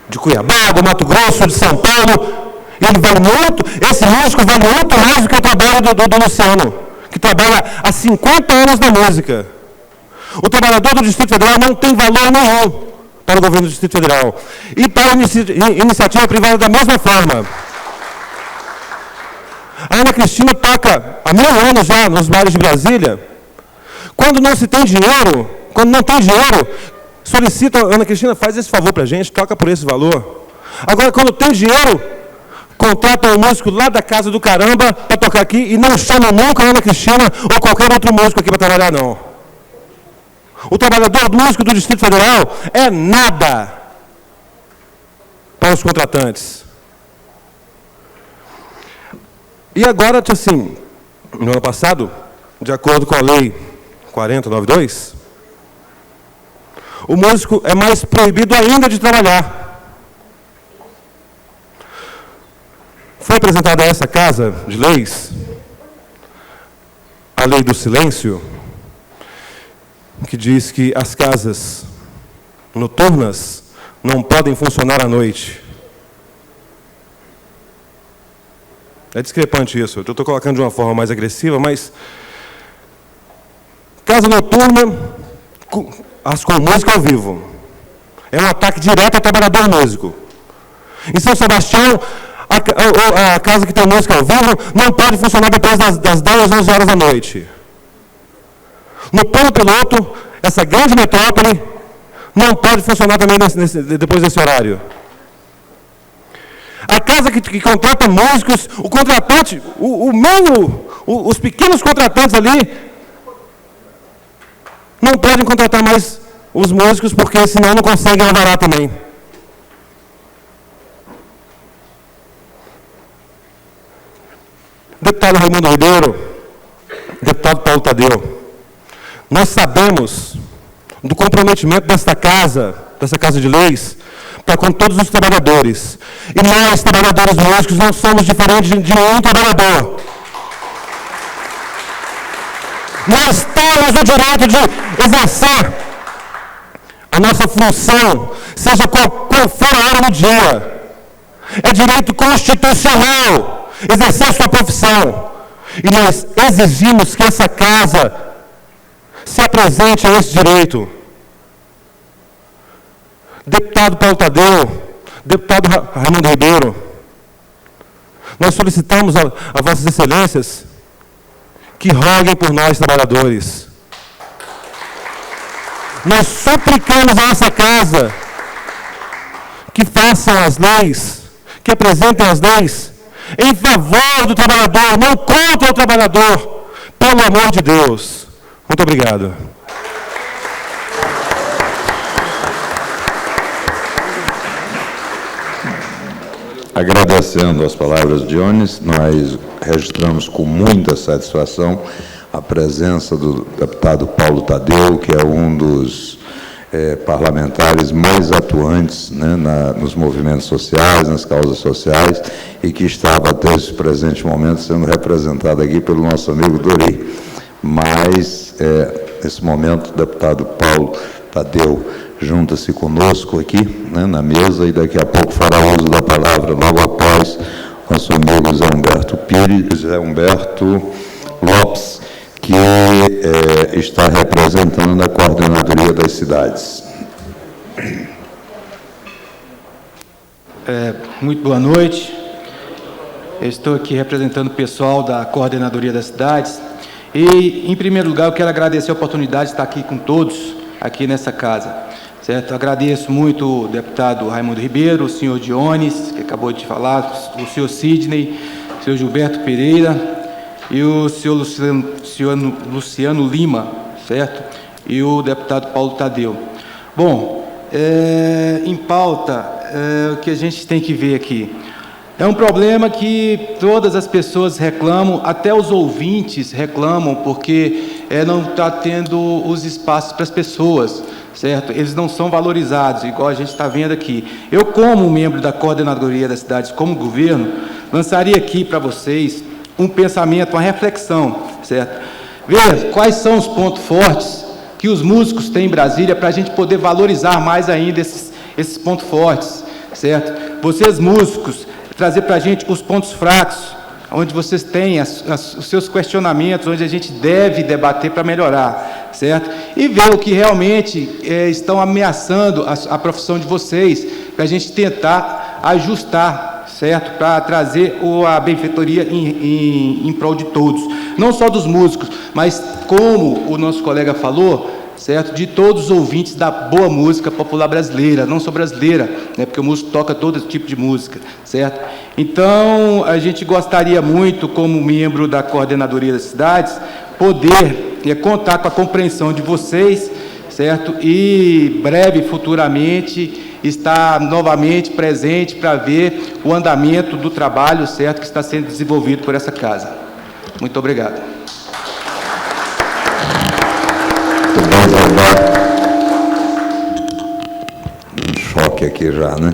de Cuiabá, do Mato Grosso, de São Paulo, ele vale muito, esse músico vale muito mais do que o trabalho do Luciano, que trabalha há 50 anos na música. O trabalhador do Distrito Federal não tem valor nenhum para o governo do Distrito Federal. E para a iniciativa privada da mesma forma. A Ana Cristina toca há 1000 anos já nos bares de Brasília. Quando não se tem dinheiro, quando não tem dinheiro, solicita, Ana Cristina, faz esse favor para a gente, toca por esse valor. Agora, quando tem dinheiro, contrata um músico lá da casa do caramba para tocar aqui e não chama nunca a Ana Cristina ou qualquer outro músico aqui para trabalhar, não. O trabalhador músico do Distrito Federal é nada para os contratantes. E agora, assim, no ano passado, de acordo com a Lei 4092, o músico é mais proibido ainda de trabalhar. Foi apresentada a essa Casa de Leis a Lei do Silêncio, que diz que as casas noturnas não podem funcionar à noite. É discrepante isso. Eu estou colocando de uma forma mais agressiva, mas casa noturna com música ao vivo. É um ataque direto ao trabalhador músico. Em São Sebastião, a casa que tem música ao vivo não pode funcionar depois das 10 às 11 horas da noite. No Plano Piloto, essa grande metrópole, não pode funcionar também depois desse horário. A casa que contrata músicos, o contratante, os pequenos contratantes ali, não podem contratar mais os músicos, porque senão não conseguem alvará também. Deputado Raimundo Ribeiro, deputado Paulo Tadeu, nós sabemos do comprometimento desta casa de leis, para com todos os trabalhadores. E nós, trabalhadores músicos, não somos diferentes de nenhum trabalhador. Nós temos o direito de exercer a nossa função, seja qual for a hora do dia. É direito constitucional exercer a sua profissão. E nós exigimos que essa casa se apresente a esse direito. Deputado Paulo Tadeu, deputado Raimundo Ribeiro, nós solicitamos a Vossas Excelências que roguem por nós, trabalhadores. Nós suplicamos a essa casa que façam as leis, que apresentem as leis em favor do trabalhador, não contra o trabalhador, pelo amor de Deus. Muito obrigado. Agradecendo as palavras de Dionis, nós registramos com muita satisfação a presença do deputado Paulo Tadeu, que é um dos parlamentares mais atuantes, né, nos movimentos sociais, nas causas sociais, e que estava até esse presente momento sendo representado aqui pelo nosso amigo Dori. Mas, nesse momento, o deputado Paulo Tadeu junta-se conosco aqui, né, na mesa, e daqui a pouco fará uso da palavra, logo após, nosso amigo Zé Humberto Pires, Zé Humberto Lopes, que está representando a Coordenadoria das Cidades. Muito boa noite. Eu estou aqui representando o pessoal da Coordenadoria das Cidades e, em primeiro lugar, eu quero agradecer a oportunidade de estar aqui com todos, aqui nessa casa. Certo? Agradeço muito o deputado Raimundo Ribeiro, o senhor Dionis, que acabou de falar, o senhor Sidney, o senhor Gilberto Pereira e o senhor Luciano Lima, certo? E o deputado Paulo Tadeu. Bom, em pauta, o que a gente tem que ver aqui? É um problema que todas as pessoas reclamam, até os ouvintes reclamam, porque não está tendo os espaços para as pessoas, certo? Eles não são valorizados, igual a gente está vendo aqui. Eu, como membro da Coordenadoria das Cidades, como governo, lançaria aqui para vocês um pensamento, uma reflexão, certo? Ver quais são os pontos fortes que os músicos têm em Brasília para a gente poder valorizar mais ainda esses pontos fortes, certo? Vocês, músicos, trazer para a gente os pontos fracos, onde vocês têm os seus questionamentos, onde a gente deve debater para melhorar, certo? E ver o que realmente estão ameaçando a profissão de vocês, para a gente tentar ajustar, certo? Para trazer a benfeitoria em prol de todos, não só dos músicos, mas, como o nosso colega falou, certo? De todos os ouvintes da boa música popular brasileira, não só brasileira, né? Porque o músico toca todo tipo de música, certo? Então, a gente gostaria muito, como membro da Coordenadoria das Cidades, poder contar com a compreensão de vocês, certo? E breve, futuramente, estar novamente presente para ver o andamento do trabalho, certo? Que está sendo desenvolvido por essa casa. Muito obrigado. Um choque aqui já, né?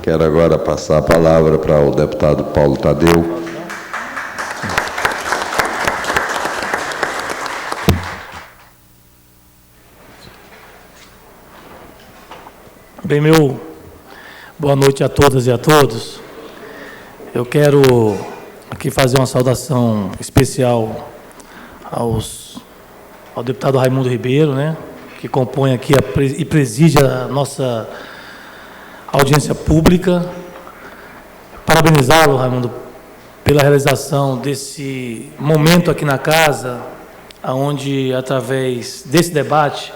Quero agora passar a palavra para o deputado Paulo Tadeu. Bem, boa noite a todas e a todos. Eu quero aqui fazer uma saudação especial ao deputado Raimundo Ribeiro, né, que compõe aqui e preside a nossa audiência pública. Parabenizá-lo, Raimundo, pela realização desse momento aqui na casa, onde, através desse debate,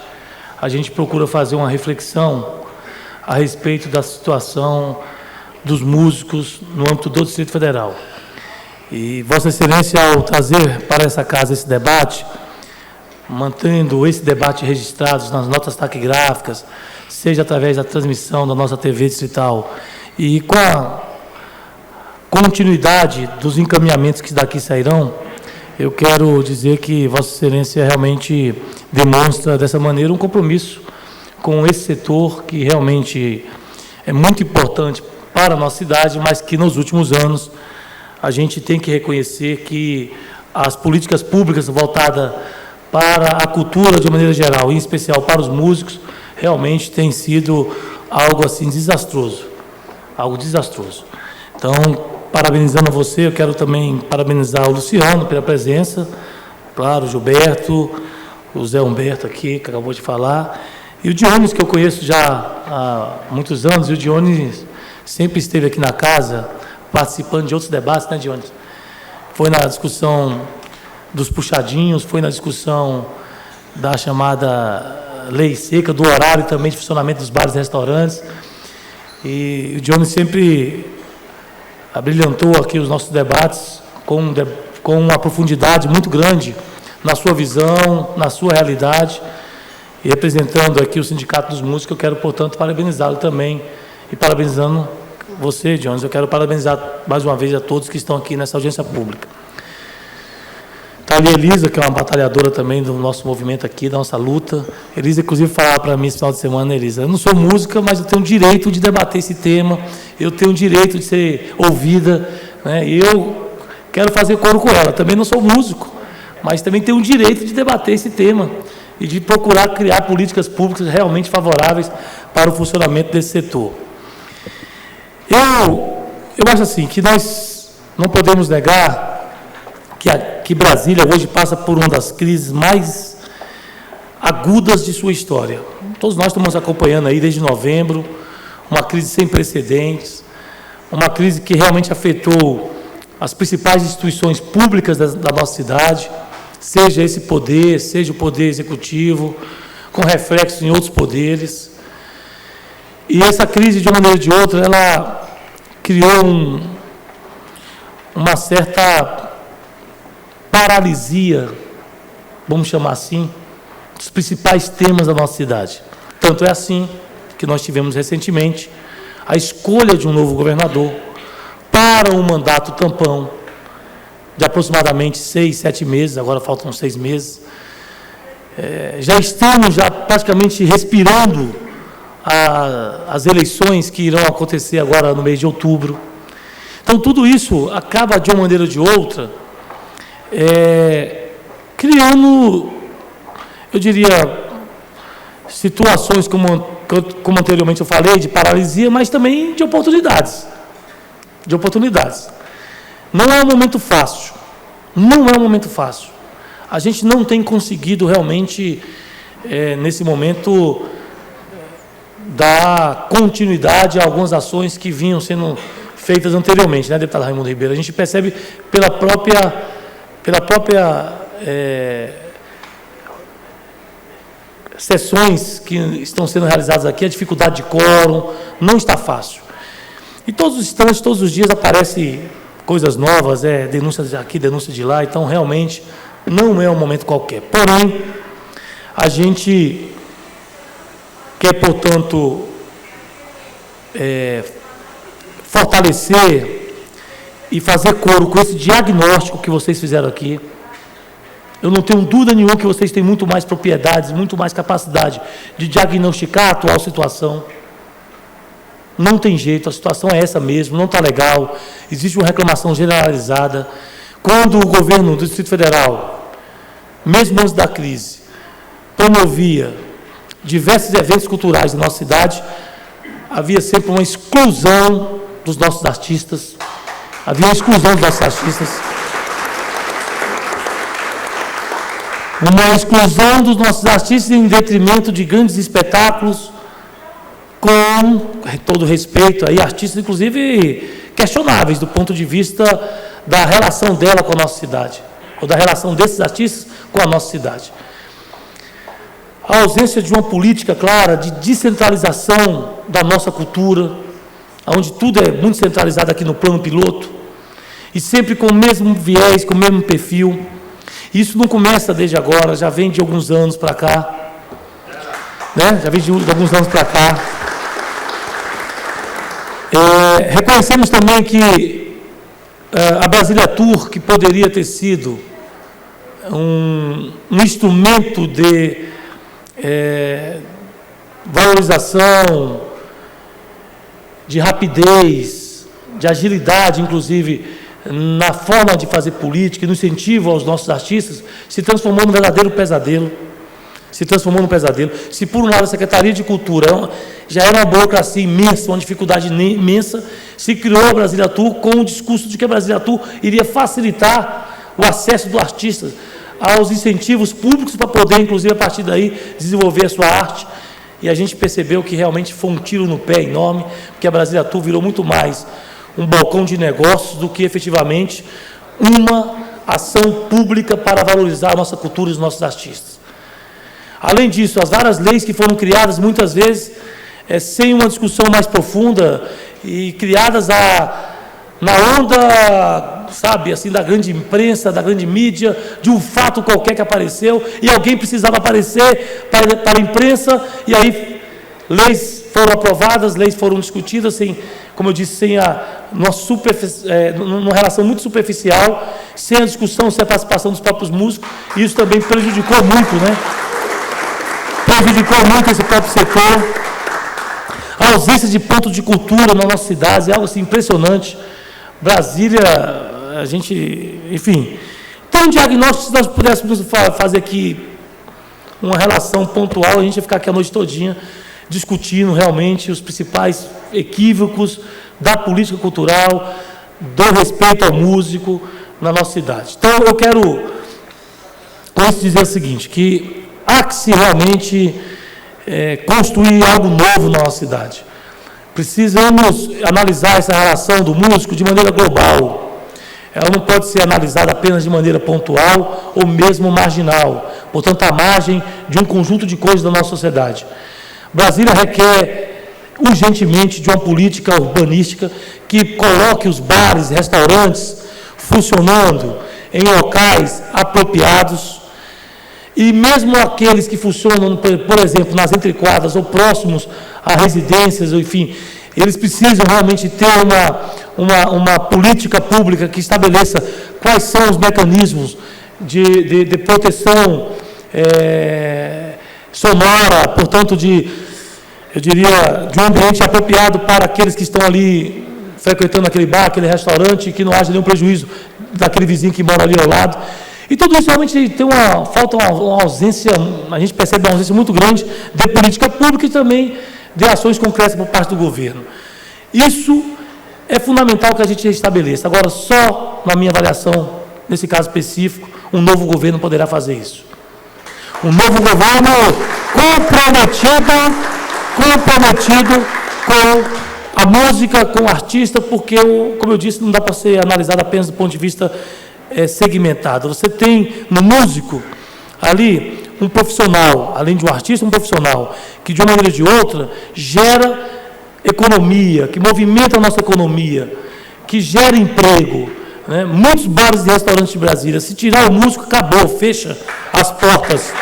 a gente procura fazer uma reflexão a respeito da situação dos músicos no âmbito do Distrito Federal. E Vossa Excelência, ao trazer para essa casa esse debate, mantendo esse debate registrado nas notas taquigráficas, seja através da transmissão da nossa TV distrital, e com a continuidade dos encaminhamentos que daqui sairão, eu quero dizer que Vossa Excelência realmente demonstra dessa maneira um compromisso com esse setor que realmente é muito importante para a nossa cidade, mas que nos últimos anos a gente tem que reconhecer que as políticas públicas voltadas para a cultura de maneira geral, em especial para os músicos, realmente tem sido algo assim desastroso, algo desastroso. Então, parabenizando você, eu quero também parabenizar o Luciano pela presença, claro, o Gilberto, o Zé Humberto aqui, que acabou de falar, e o Dionis, que eu conheço já há muitos anos, e o Dionis sempre esteve aqui na casa, participando de outros debates, né, Dionis? Foi na discussão dos puxadinhos, foi na discussão da chamada lei seca, do horário também de funcionamento dos bares e restaurantes, e o Dionis sempre abrilhantou aqui os nossos debates com uma profundidade muito grande na sua visão, na sua realidade, e representando aqui o Sindicato dos Músicos, eu quero, portanto, parabenizá-lo também, e parabenizando você, Jones, eu quero parabenizar mais uma vez a todos que estão aqui nessa audiência pública. Está ali a Elisa, que é uma batalhadora também do nosso movimento aqui, da nossa luta. Elisa, inclusive, falava para mim esse final de semana, Elisa, eu não sou música, mas eu tenho o direito de debater esse tema, eu tenho o direito de ser ouvida, né? E eu quero fazer coro com ela. Também não sou músico, mas também tenho o direito de debater esse tema e de procurar criar políticas públicas realmente favoráveis para o funcionamento desse setor. Eu acho assim, que nós não podemos negar que Brasília hoje passa por uma das crises mais agudas de sua história. Todos nós estamos acompanhando aí desde novembro, uma crise sem precedentes, uma crise que realmente afetou as principais instituições públicas da nossa cidade, seja esse poder, seja o poder executivo, com reflexos em outros poderes. E essa crise, de uma maneira ou de outra, ela criou uma certa paralisia, vamos chamar assim, dos principais temas da nossa cidade. Tanto é assim que nós tivemos recentemente a escolha de um novo governador para um mandato tampão de aproximadamente 6, 7 meses, agora faltam 6 meses. Já estamos praticamente respirando as eleições que irão acontecer agora no mês de outubro. Então, tudo isso acaba, de uma maneira ou de outra, criando, eu diria, situações, como anteriormente eu falei, de paralisia, mas também de oportunidades. Não é um momento fácil. Não é um momento fácil. A gente não tem conseguido realmente, nesse momento, dar continuidade a algumas ações que vinham sendo feitas anteriormente, né, deputado Raimundo Ribeiro? A gente percebe pela própria sessões que estão sendo realizadas aqui, a dificuldade de quórum, não está fácil. E todos os instantes, todos os dias aparecem coisas novas, denúncias aqui, denúncias de lá, então realmente não é um momento qualquer. Porém, a gente quer, portanto, fortalecer e fazer coro com esse diagnóstico que vocês fizeram aqui. Eu não tenho dúvida nenhuma que vocês têm muito mais propriedades, muito mais capacidade de diagnosticar a atual situação. Não tem jeito, a situação é essa mesmo, não está legal, existe uma reclamação generalizada. Quando o governo do Distrito Federal, mesmo antes da crise, promovia diversos eventos culturais da nossa cidade, havia sempre uma exclusão dos nossos artistas, uma exclusão dos nossos artistas em detrimento de grandes espetáculos, com todo respeito, aí, artistas, inclusive, questionáveis do ponto de vista da relação dela com a nossa cidade, ou da relação desses artistas com a nossa cidade. A ausência de uma política clara de descentralização da nossa cultura, onde tudo é muito centralizado aqui no plano piloto, e sempre com o mesmo viés, com o mesmo perfil. Isso não começa desde agora, já vem de alguns anos para cá, né? Já vem de alguns anos para cá. Reconhecemos também que a Brasília Tour, que poderia ter sido um instrumento de valorização, de rapidez, de agilidade, inclusive, na forma de fazer política e no incentivo aos nossos artistas, se transformou num verdadeiro pesadelo. Se, por um lado, a Secretaria de Cultura já era uma burocracia imensa, uma dificuldade imensa, se criou a Brasília Tour com o discurso de que a Brasília Tour iria facilitar o acesso do artista aos incentivos públicos para poder, inclusive, a partir daí, desenvolver a sua arte. E a gente percebeu que realmente foi um tiro no pé enorme, porque a Brasília Tour virou muito mais um balcão de negócios do que, efetivamente, uma ação pública para valorizar a nossa cultura e os nossos artistas. Além disso, as várias leis que foram criadas, muitas vezes, sem uma discussão mais profunda e criadas na onda, sabe, assim, da grande imprensa, da grande mídia, de um fato qualquer que apareceu, e alguém precisava aparecer para a imprensa, e aí leis foram aprovadas, leis foram discutidas, sem, como eu disse, sem numa relação muito superficial, sem a discussão, sem a participação dos próprios músicos, e isso também prejudicou muito, né? Prejudicou muito esse próprio setor. A ausência de pontos de cultura na nossa cidade é algo assim impressionante. Brasília, a gente, enfim. Então, um diagnóstico, se nós pudéssemos fazer aqui uma relação pontual, a gente ia ficar aqui a noite todinha discutindo realmente os principais equívocos da política cultural, do respeito ao músico na nossa cidade. Então, eu quero, com isso, dizer o seguinte, que há que se realmente construir algo novo na nossa cidade. Precisamos analisar essa relação do músico de maneira global. Ela não pode ser analisada apenas de maneira pontual ou mesmo marginal, portanto, à margem de um conjunto de coisas da nossa sociedade. Brasília requer urgentemente de uma política urbanística que coloque os bares e restaurantes funcionando em locais apropriados, e mesmo aqueles que funcionam, por exemplo, nas entrequadras ou próximos a residências, enfim, eles precisam realmente ter uma política pública que estabeleça quais são os mecanismos de proteção sonora, portanto, eu diria, de um ambiente apropriado para aqueles que estão ali frequentando aquele bar, aquele restaurante, que não haja nenhum prejuízo daquele vizinho que mora ali ao lado. E tudo isso realmente tem falta uma ausência, a gente percebe uma ausência muito grande de política pública e também de ações concretas por parte do governo. Isso é fundamental que a gente estabeleça. Agora, só na minha avaliação, nesse caso específico, um novo governo poderá fazer isso. Um novo governo comprometido com a música, com o artista, porque, como eu disse, não dá para ser analisado apenas do ponto de vista segmentado. Você tem no músico ali um profissional, além de um artista, um profissional que de uma maneira ou de outra gera economia, que movimenta a nossa economia, que gera emprego, né? Muitos bares e restaurantes de Brasília, se tirar o músico, acabou, fecha as portas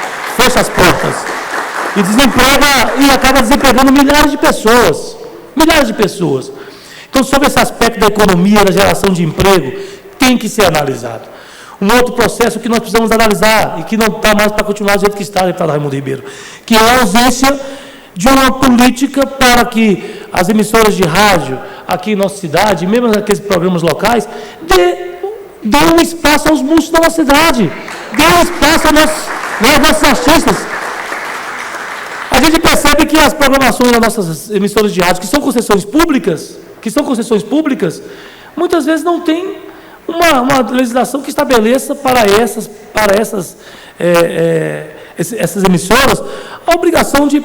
e desemprega, e acaba desempregando milhares de pessoas. Então, sobre esse aspecto da economia, da geração de emprego, tem que ser analisado. Um outro processo que nós precisamos analisar, e que não está mais para continuar do jeito que está, deputado Raimundo Ribeiro, que é a ausência de uma política para que as emissoras de rádio aqui em nossa cidade, mesmo aqueles programas locais, dê um espaço aos músicos da nossa cidade, dê um espaço aos nossos artistas. A gente percebe que as programações das nossas emissoras de rádio, que são concessões públicas, muitas vezes não tem uma legislação que estabeleça para essas emissoras a obrigação de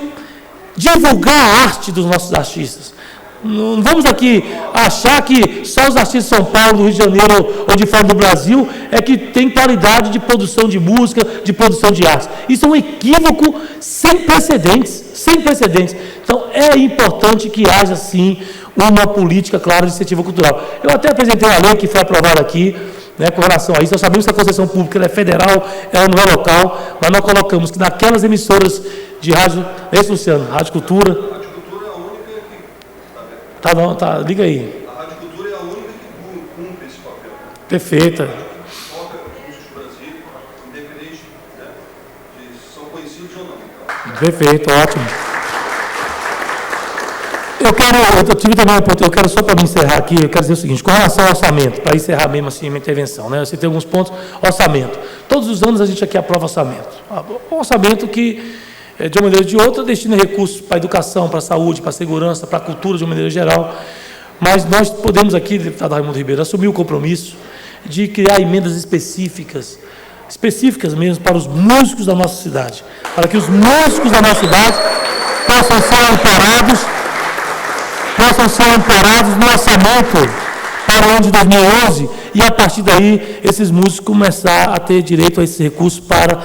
divulgar a arte dos nossos artistas. Não vamos aqui achar que só os artistas de São Paulo, do Rio de Janeiro ou de fora do Brasil é que tem qualidade de produção de música, de produção de arte. Isso é um equívoco sem precedentes. Então, é importante que haja, sim, uma política clara de incentivo cultural. Eu até apresentei uma lei que foi aprovada aqui, né, com relação a isso. Nós sabemos que a concessão pública ela é federal, ela não é local, mas nós colocamos que naquelas emissoras de rádio, é isso, Luciano? Rádio Cultura. A Rádio Cultura é a única que... Não, tá, liga aí. A Rádio Cultura é a única que cumpre esse papel. Perfeita. Toca músicos de Brasília, independente, né, de são conhecidos ou não. Então. Perfeito, ótimo. Eu tive também uma oportunidade, eu quero só para me encerrar aqui, eu quero dizer o seguinte, com relação ao orçamento, para encerrar mesmo assim a minha intervenção, né? Eu citei alguns pontos, orçamento. Todos os anos a gente aqui aprova orçamento. Um orçamento que, de uma maneira ou de outra, destina recursos para a educação, para a saúde, para a segurança, para a cultura de uma maneira geral. Mas nós podemos aqui, deputado Raimundo Ribeiro, assumir o compromisso de criar emendas específicas mesmo para os músicos da nossa cidade, para que os músicos da nossa cidade possam ser amparados no orçamento para o ano de 2011 e, a partir daí, esses músicos começar a ter direito a esses recursos para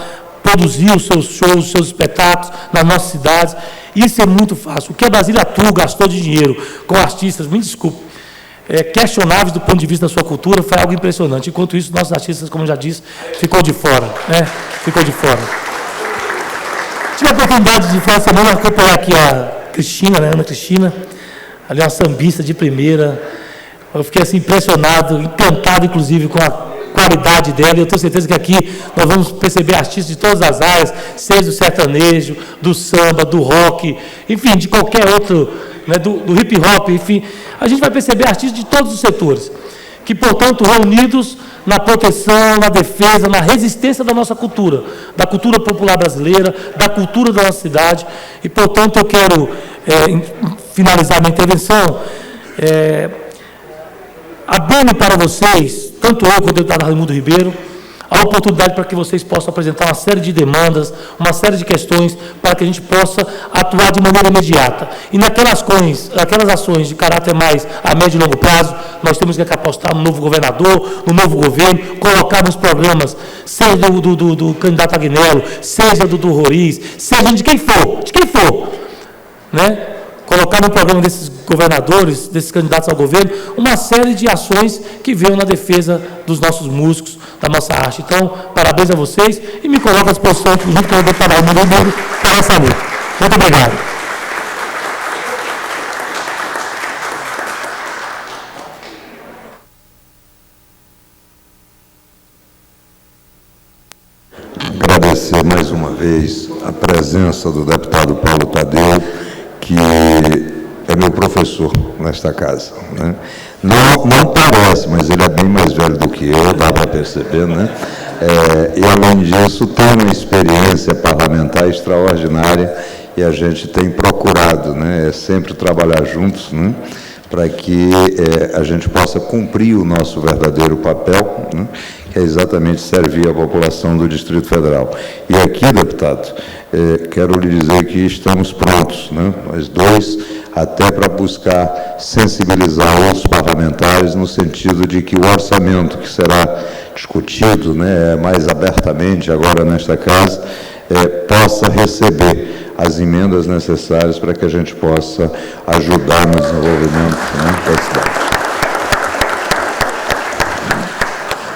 produzir os seus shows, os seus espetáculos nas nossas cidades. Isso é muito fácil. O que a Brasília Tour gastou de dinheiro com artistas, me desculpe, questionáveis do ponto de vista da sua cultura, foi algo impressionante. Enquanto isso, nossos artistas, como eu já disse, ficou de fora, né? Ficou de fora. Tive a oportunidade de, final de semana, acompanhar aqui a Cristina, né? Ana Cristina, ali uma sambista de primeira. Eu fiquei assim impressionado, encantado, inclusive, com a qualidade dela. E eu tenho certeza que aqui nós vamos perceber artistas de todas as áreas, seja do sertanejo, do samba, do rock, enfim, de qualquer outro, né, do hip hop, enfim. A gente vai perceber artistas de todos os setores, que, portanto, reunidos na proteção, na defesa, na resistência da nossa cultura, da cultura popular brasileira, da cultura da nossa cidade. E, portanto, eu quero finalizar minha intervenção abrindo para vocês, tanto eu quanto o deputado Raimundo Ribeiro, a oportunidade para que vocês possam apresentar uma série de demandas, uma série de questões, para que a gente possa atuar de maneira imediata. E naquelas ações de caráter mais a médio e longo prazo, nós temos que apostar no novo governador, no novo governo, colocar nos programas, seja do candidato Agnello, seja do Roriz, seja de quem for, né? Colocar no programa desses governadores, desses candidatos ao governo, uma série de ações que venham na defesa dos nossos músicos, da nossa arte. Então, parabéns a vocês e me coloco à disposição, junto com o deputado Raimundo Ribeiro, para essa luta. Muito obrigado. Agradecer mais uma vez a presença do deputado Paulo Tadeu, que é meu professor nesta casa, né? Não parece, mas ele é bem mais velho do que eu, dá para perceber, né? E, além disso, tem uma experiência parlamentar extraordinária e a gente tem procurado, né, sempre trabalhar juntos, né, para que a gente possa cumprir o nosso verdadeiro papel, né, que é exatamente servir a população do Distrito Federal. E aqui, deputado, quero lhe dizer que estamos prontos, né, nós dois, até para buscar sensibilizar outros parlamentares no sentido de que o orçamento que será discutido, né, mais abertamente agora nesta casa, possa receber as emendas necessárias para que a gente possa ajudar no desenvolvimento, né, da cidade.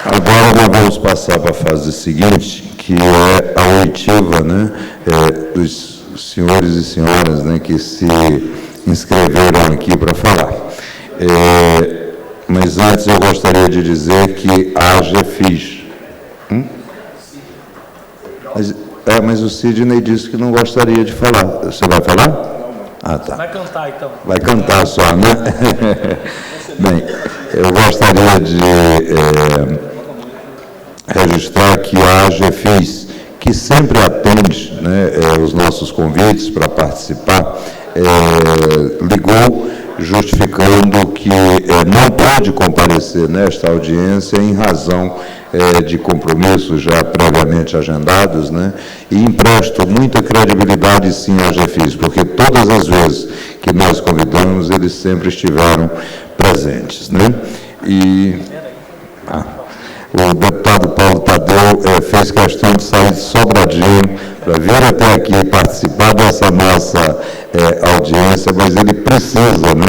Agora nós vamos passar para a fase seguinte, que é a oitiva, né, dos senhores e senhoras, né, que se inscreveram aqui para falar. Mas antes eu gostaria de dizer que haja fiz. Mas o Sidney disse que não gostaria de falar. Você vai falar? Ah, tá. Vai cantar, então. Vai cantar só, né? Bem, eu gostaria de registrar que a AGFIS, que sempre atende, né, os nossos convites para participar, ligou justificando que não pode comparecer nesta audiência em razão de compromissos já previamente agendados, né, e empresto muita credibilidade, sim, à AGFIS, porque todas as vezes que nós convidamos, eles sempre estiveram presentes, né? O deputado Paulo Tadeu fez questão de sair de Sobradinho para vir até aqui participar dessa nossa audiência, mas ele precisa, né,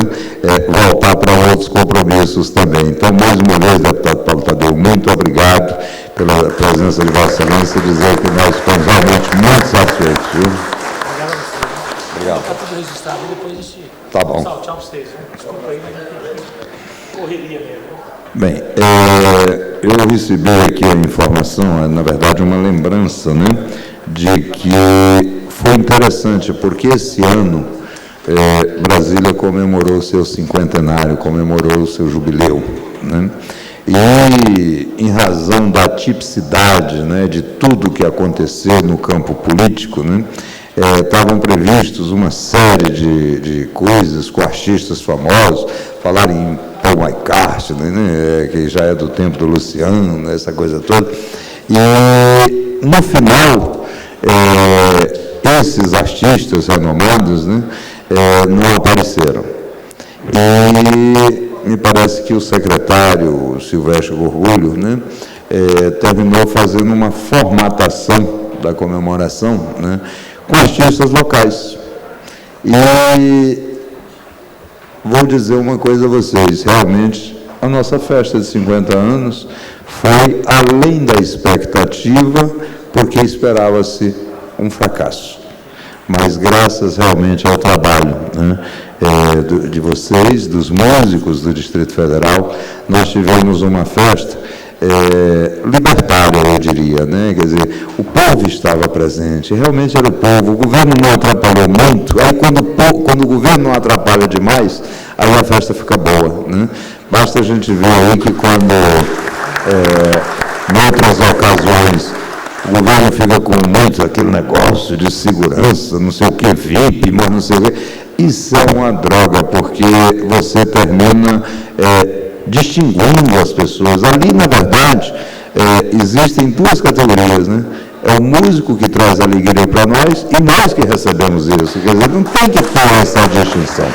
voltar para outros compromissos também. Então, mais uma vez, deputado Paulo Tadeu, muito obrigado pela presença de Vossa Excelência e dizer que nós estamos realmente muito satisfeitos. Viu? Obrigado. Está tudo registrado e depois a gente... Tá bom. Tchau para vocês. Desculpa aí, mas correria mesmo. Bem, eu recebi aqui a informação, na verdade uma lembrança, né, de que foi interessante, porque esse ano Brasília comemorou o seu cinquentenário, comemorou o seu jubileu, né, e em razão da tipicidade, né, de tudo que aconteceu no campo político, né, estavam previstos uma série de coisas com artistas famosos, falarem em Paul McCartney, né, que já é do tempo do Luciano, essa coisa toda. E, no final, esses artistas renomados, né, não apareceram. E me parece que o secretário, o Silvestre Gorgulho, né, terminou fazendo uma formatação da comemoração, né, com artistas locais. E vou dizer uma coisa a vocês, realmente a nossa festa de 50 anos foi além da expectativa, porque esperava-se um fracasso. Mas graças realmente ao trabalho, né, de vocês, dos músicos do Distrito Federal, nós tivemos uma festa libertária, eu diria, né? Quer dizer, o povo estava presente, realmente era o povo, o governo não atrapalhou muito, aí quando o governo não atrapalha demais, aí a festa fica boa, né? Basta a gente ver aí que quando, em outras ocasiões, o governo fica com muito aquele negócio de segurança, não sei o que, VIP, mas não sei o que, isso é uma droga, porque você termina distinguindo as pessoas. Ali, na verdade, existem duas categorias, né? É o músico que traz alegria para nós e nós que recebemos isso. Quer dizer, não tem que ter essa distinção.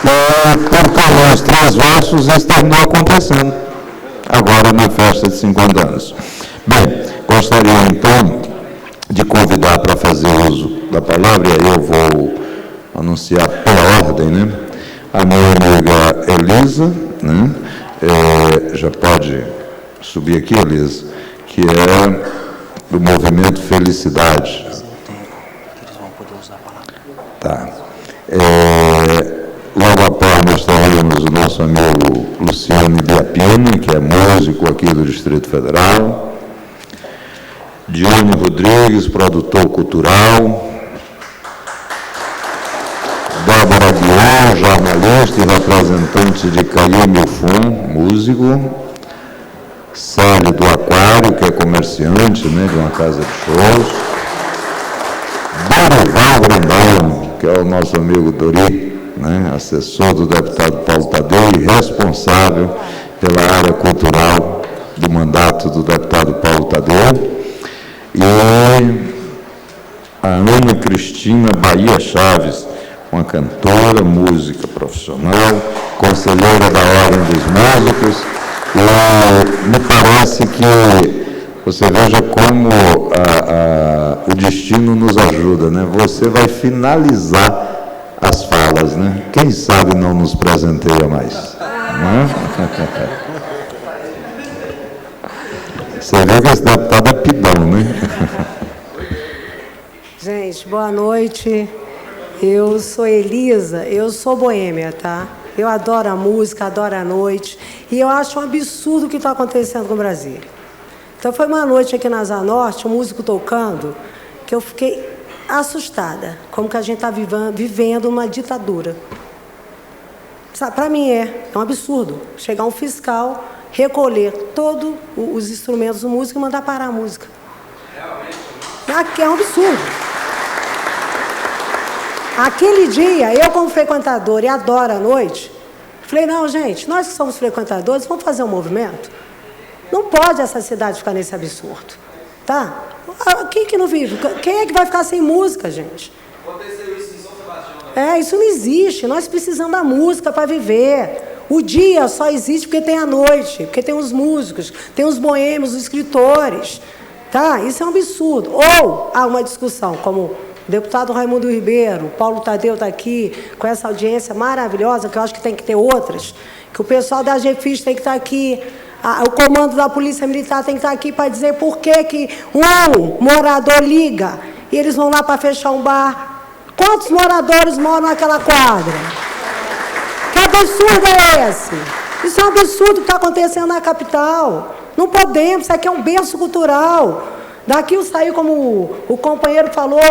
Por causa dos transversos, isso terminou acontecendo agora na festa de 50 anos. Bem, gostaria então de convidar para fazer uso da palavra, e aí eu vou anunciar pela ordem, né? A minha amiga Elisa, né? Já pode subir aqui, Elisa, que é do movimento Felicidade. Tá. Logo após nós teremos o nosso amigo Luciano Ibiapina, que é músico aqui do Distrito Federal. Dione Rodrigues, produtor cultural. Débora Guion, jornalista e representante de Caíme Fum, músico. Célio do Aquário, que é comerciante, né, de uma casa de shows. Dorival Grandão, que é o nosso amigo Dori, né, assessor do deputado Paulo Tadeu e responsável pela área cultural do mandato do deputado Paulo Tadeu. E a Ana Cristina Bahia Chaves, uma cantora, música profissional, conselheira da Ordem dos Músicos. E me parece que você veja como o destino nos ajuda, né? Você vai finalizar as falas, né? Quem sabe não nos presenteia mais, né? Você vê que esse deputado é pidão, né? Gente, boa noite. Eu sou Elisa, eu sou boêmia, tá? Eu adoro a música, adoro a noite. E eu acho um absurdo o que está acontecendo com Brasília. Então, foi uma noite aqui na Asa Norte, um músico tocando, que eu fiquei assustada. Como que a gente está vivendo uma ditadura. Para mim é um absurdo. Chegar um fiscal, recolher todos os instrumentos de música e mandar parar a música. É um absurdo. Aquele dia, eu como frequentadora e adoro a noite, falei, não, gente, nós que somos frequentadores, vamos fazer um movimento? Não pode essa cidade ficar nesse absurdo, tá? Quem que não vive? Quem é que vai ficar sem música, gente? Aconteceu isso em São Sebastião, né? Isso não existe, nós precisamos da música para viver. O dia só existe porque tem a noite, porque tem os músicos, tem os boêmios, os escritores, tá? Isso é um absurdo. Ou há uma discussão, como o deputado Raimundo Ribeiro, Paulo Tadeu está aqui, com essa audiência maravilhosa, que eu acho que tem que ter outras, que o pessoal da GFIS tem que estar aqui, o comando da Polícia Militar tem que estar aqui para dizer por que um morador liga e eles vão lá para fechar um bar. Quantos moradores moram naquela quadra? Que absurdo é esse? Isso é um absurdo que está acontecendo na capital. Não podemos, isso aqui é um berço cultural. Daqui eu saí, como o companheiro falou,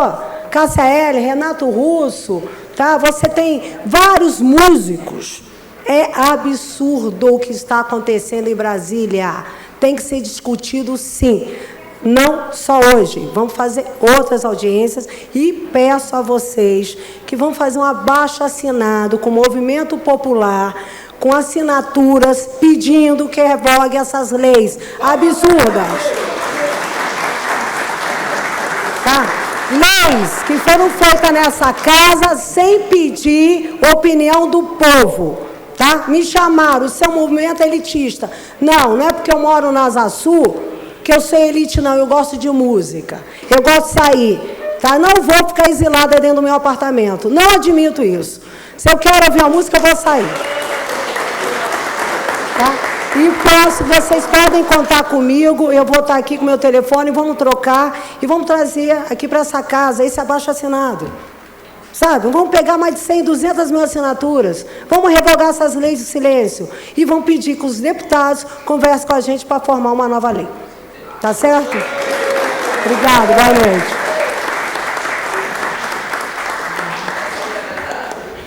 Cássia L., Renato Russo, tá? Você tem vários músicos. É absurdo o que está acontecendo em Brasília. Tem que ser discutido, sim. Não só hoje. Vamos fazer outras audiências e peço a vocês que vão fazer um abaixo-assinado com o movimento popular, com assinaturas pedindo que revogue essas leis absurdas. Tá? Leis que foram feitas nessa casa sem pedir opinião do povo. Tá? Me chamaram, o seu movimento é elitista. Não, não é porque eu moro na Asa Sul que eu sou elite, não. Eu gosto de música. Eu gosto de sair. Tá? Não vou ficar exilada dentro do meu apartamento. Não admito isso. Se eu quero ouvir a música, eu vou sair. Tá? E vocês podem contar comigo, eu vou estar aqui com o meu telefone, vamos trocar e vamos trazer aqui para essa casa esse abaixo-assinado. Sabe? Vamos pegar mais de 100, 200 mil assinaturas, vamos revogar essas leis de silêncio e vamos pedir que os deputados conversem com a gente para formar uma nova lei. Tá certo? Obrigado, boa noite.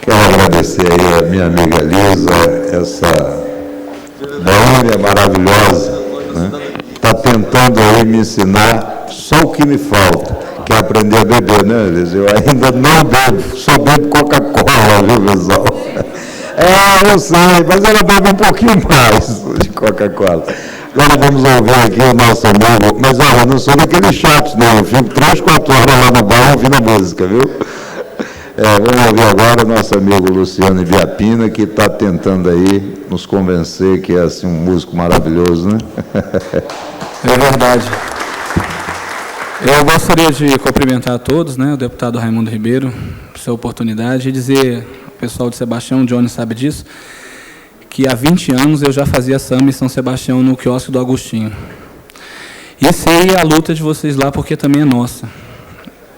Quero agradecer aí a minha amiga Lisa, essa boêmia maravilhosa, né? Está tentando aí me ensinar só o que me falta, que é aprender a beber, né, Lisa? Eu ainda não bebo, só bebo Coca-Cola, viu, pessoal? Eu sei, mas ela bebe um pouquinho mais de Coca-Cola. Agora vamos ouvir aqui o nosso amigo, mas olha, não sou daquele chato, não, eu fico 3, 4 horas lá no bar ouvindo a música, viu? Vamos ouvir agora o nosso amigo Luciano Ibiapina, que está tentando aí nos convencer que é assim, um músico maravilhoso, né? É verdade. Eu gostaria de cumprimentar a todos, né, o deputado Raimundo Ribeiro, por sua oportunidade, e dizer, o pessoal de Sebastião, o Johnny sabe disso, que há 20 anos eu já fazia samba em São Sebastião, no quiosque do Agostinho. E sei a luta de vocês lá, porque também é nossa.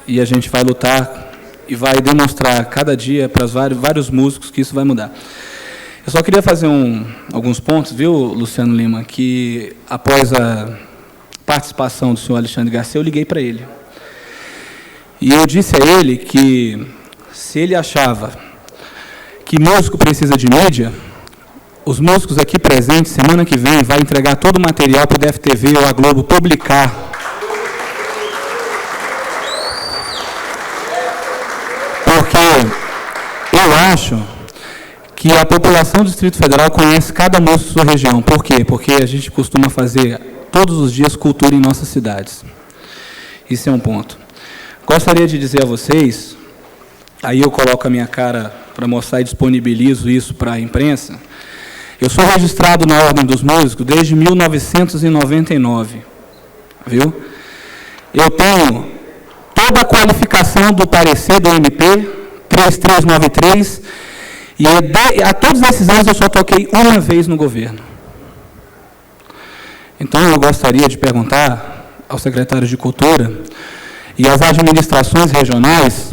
E a gente vai lutar e vai demonstrar cada dia para os vários músicos que isso vai mudar. Eu só queria fazer alguns pontos, viu, Luciano Lima, que após a participação do senhor Alexandre Garcia, eu liguei para ele. E eu disse a ele que, se ele achava que músico precisa de mídia, os músicos aqui presentes, semana que vem, vai entregar todo o material para o DFTV ou a Globo publicar. Porque eu acho que a população do Distrito Federal conhece cada músico da sua região. Por quê? Porque a gente costuma fazer todos os dias cultura em nossas cidades. Isso é um ponto. Gostaria de dizer a vocês, aí eu coloco a minha cara para mostrar e disponibilizo isso para a imprensa. Eu sou registrado na Ordem dos Músicos desde 1999, viu? Eu tenho toda a qualificação do parecer do MP 3393, e a todos esses anos eu só toquei uma vez no governo. Então, eu gostaria de perguntar ao secretário de Cultura e às administrações regionais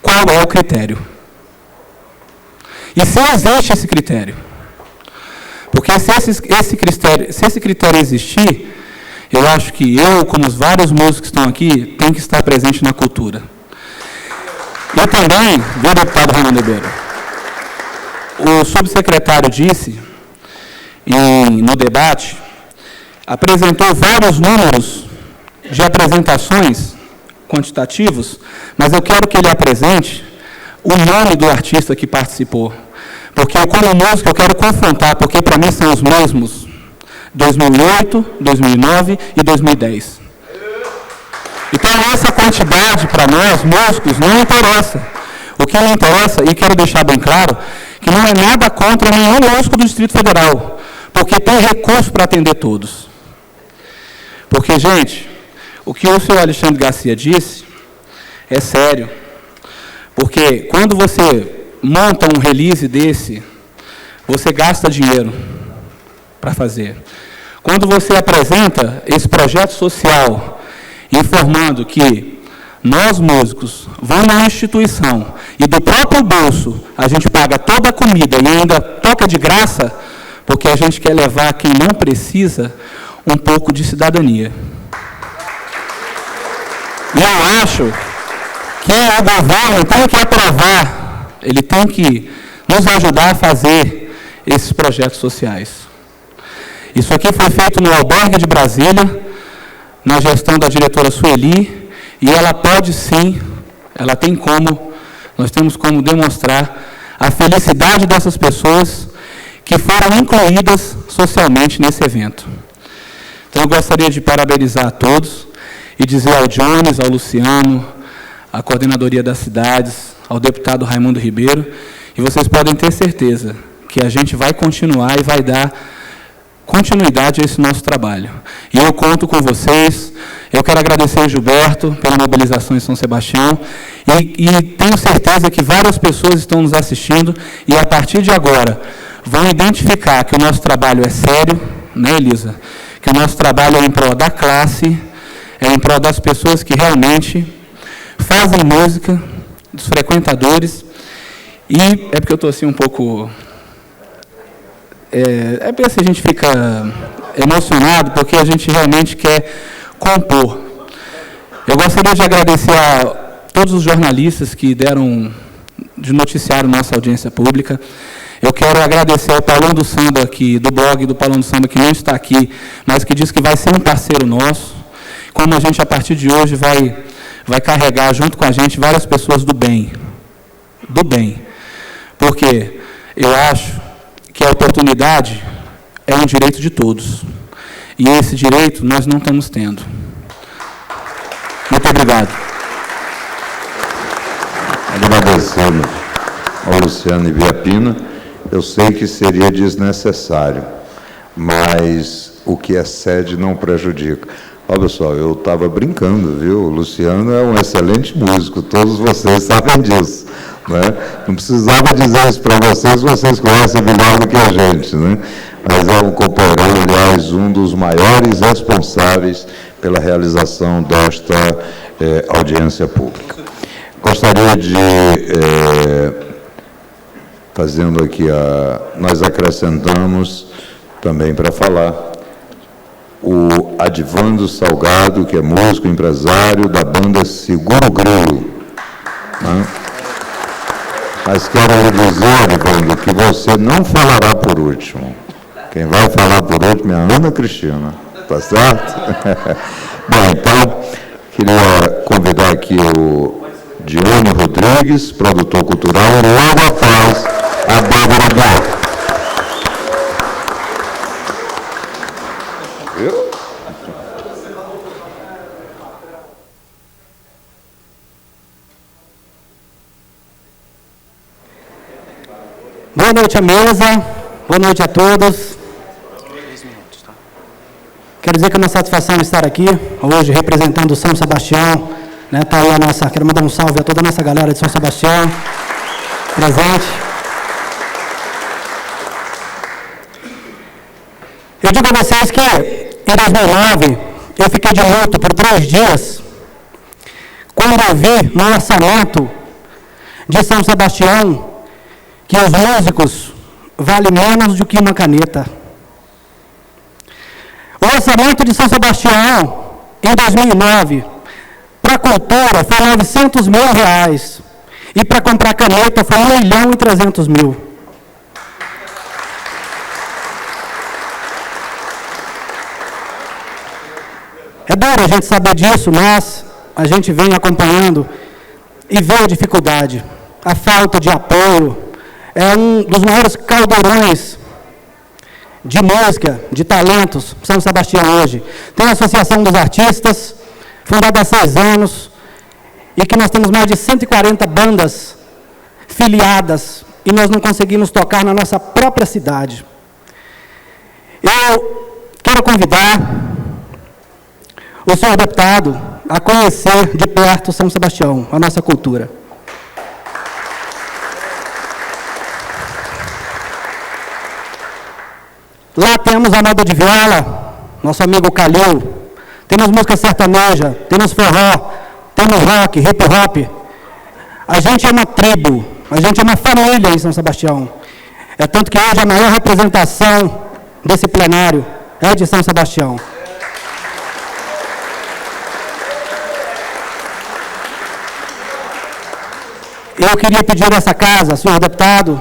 qual é o critério. E se existe esse critério. Porque se esse critério existir, eu acho que eu, como os vários músicos que estão aqui, tem que estar presente na cultura. E também, viu, deputado Raimundo Ribeiro, o subsecretário disse, no debate, apresentou vários números de apresentações quantitativos, mas eu quero que ele apresente o nome do artista que participou. Porque, como músico, eu quero confrontar, porque para mim são os mesmos 2008, 2009 e 2010. Então, essa quantidade, para nós, músicos, não interessa. O que me interessa, e quero deixar bem claro, que não é nada contra nenhum músico do Distrito Federal, porque tem recurso para atender todos. Porque, gente, o que o senhor Alexandre Garcia disse é sério. Porque quando você monta um release desse, você gasta dinheiro para fazer. Quando você apresenta esse projeto social, informando que nós, músicos, vamos na instituição e do próprio bolso a gente paga toda a comida e ainda toca de graça, porque a gente quer levar quem não precisa um pouco de cidadania. E eu acho que o governo tem que aprovar, ele tem que nos ajudar a fazer esses projetos sociais. Isso aqui foi feito no Albergue de Brasília, na gestão da diretora Sueli, e ela pode sim, ela tem como, nós temos como demonstrar a felicidade dessas pessoas que foram incluídas socialmente nesse evento. Então, eu gostaria de parabenizar a todos e dizer ao Jones, ao Luciano, à coordenadoria das cidades, ao deputado Raimundo Ribeiro, e vocês podem ter certeza que a gente vai continuar e vai dar continuidade a esse nosso trabalho. E eu conto com vocês. Eu quero agradecer ao Gilberto pela mobilização em São Sebastião e tenho certeza que várias pessoas estão nos assistindo e, a partir de agora, vão identificar que o nosso trabalho é sério, né, Elisa? Que o nosso trabalho é em prol da classe, é em prol das pessoas que realmente fazem música, dos frequentadores. E é porque eu estou assim um pouco... É porque assim, a gente fica emocionado, porque a gente realmente quer compor. Eu gostaria de agradecer a todos os jornalistas que deram de noticiário nossa audiência pública. Eu quero agradecer ao Paulão do Samba, do blog do Paulão do Samba, que não está aqui, mas que diz que vai ser um parceiro nosso. Como a gente, a partir de hoje, vai carregar junto com a gente várias pessoas do bem. Do bem. Porque eu acho que a oportunidade é um direito de todos. E esse direito nós não estamos tendo. Muito obrigado. Agradecendo ao Luciano Ibiapina, eu sei que seria desnecessário, mas o que é sede não prejudica. Olha, pessoal, eu estava brincando, viu? O Luciano é um excelente músico, todos vocês sabem disso. Né? Não precisava dizer isso para vocês conhecem melhor do que a gente. Né? Mas é um companheiro, aliás, um dos maiores responsáveis pela realização desta audiência pública. Gostaria de, fazendo aqui, nós acrescentamos também para falar o Adivando Salgado, que é músico, empresário da banda Seguro Grilo. Né? Mas quero lhe dizer, Adivando, que você não falará por último. Quem vai falar por último é a Ana Cristina. Tá certo? Bom, então, queria convidar aqui o Dione Rodrigues, produtor cultural, e logo após a Débora Guerra. Boa noite à mesa, boa noite a todos. Quero dizer que é uma satisfação estar aqui hoje representando o São Sebastião. Né, tá aí quero mandar um salve a toda a nossa galera de São Sebastião presente. Eu digo a vocês que em 2009 eu fiquei de luto por 3 dias quando eu vi no orçamento de São Sebastião que os músicos valem menos do que uma caneta. O orçamento de São Sebastião, em 2009, para a cultura foi R$900 mil, e para comprar caneta foi R$1.300.000. É duro a gente saber disso, mas a gente vem acompanhando e vê a dificuldade, a falta de apoio. É um dos maiores caldeirões de música, de talentos, São Sebastião hoje. Tem a Associação dos Artistas, fundada há 6 anos, e que nós temos mais de 140 bandas filiadas, e nós não conseguimos tocar na nossa própria cidade. Eu quero convidar o senhor deputado a conhecer de perto São Sebastião, a nossa cultura. Lá temos a moda de viola, nosso amigo Calil, temos música sertaneja, temos forró, temos rock, hip hop. A gente é uma tribo, a gente é uma família em São Sebastião. É tanto que hoje a maior representação desse plenário é de São Sebastião. Eu queria pedir nessa casa, senhor deputado,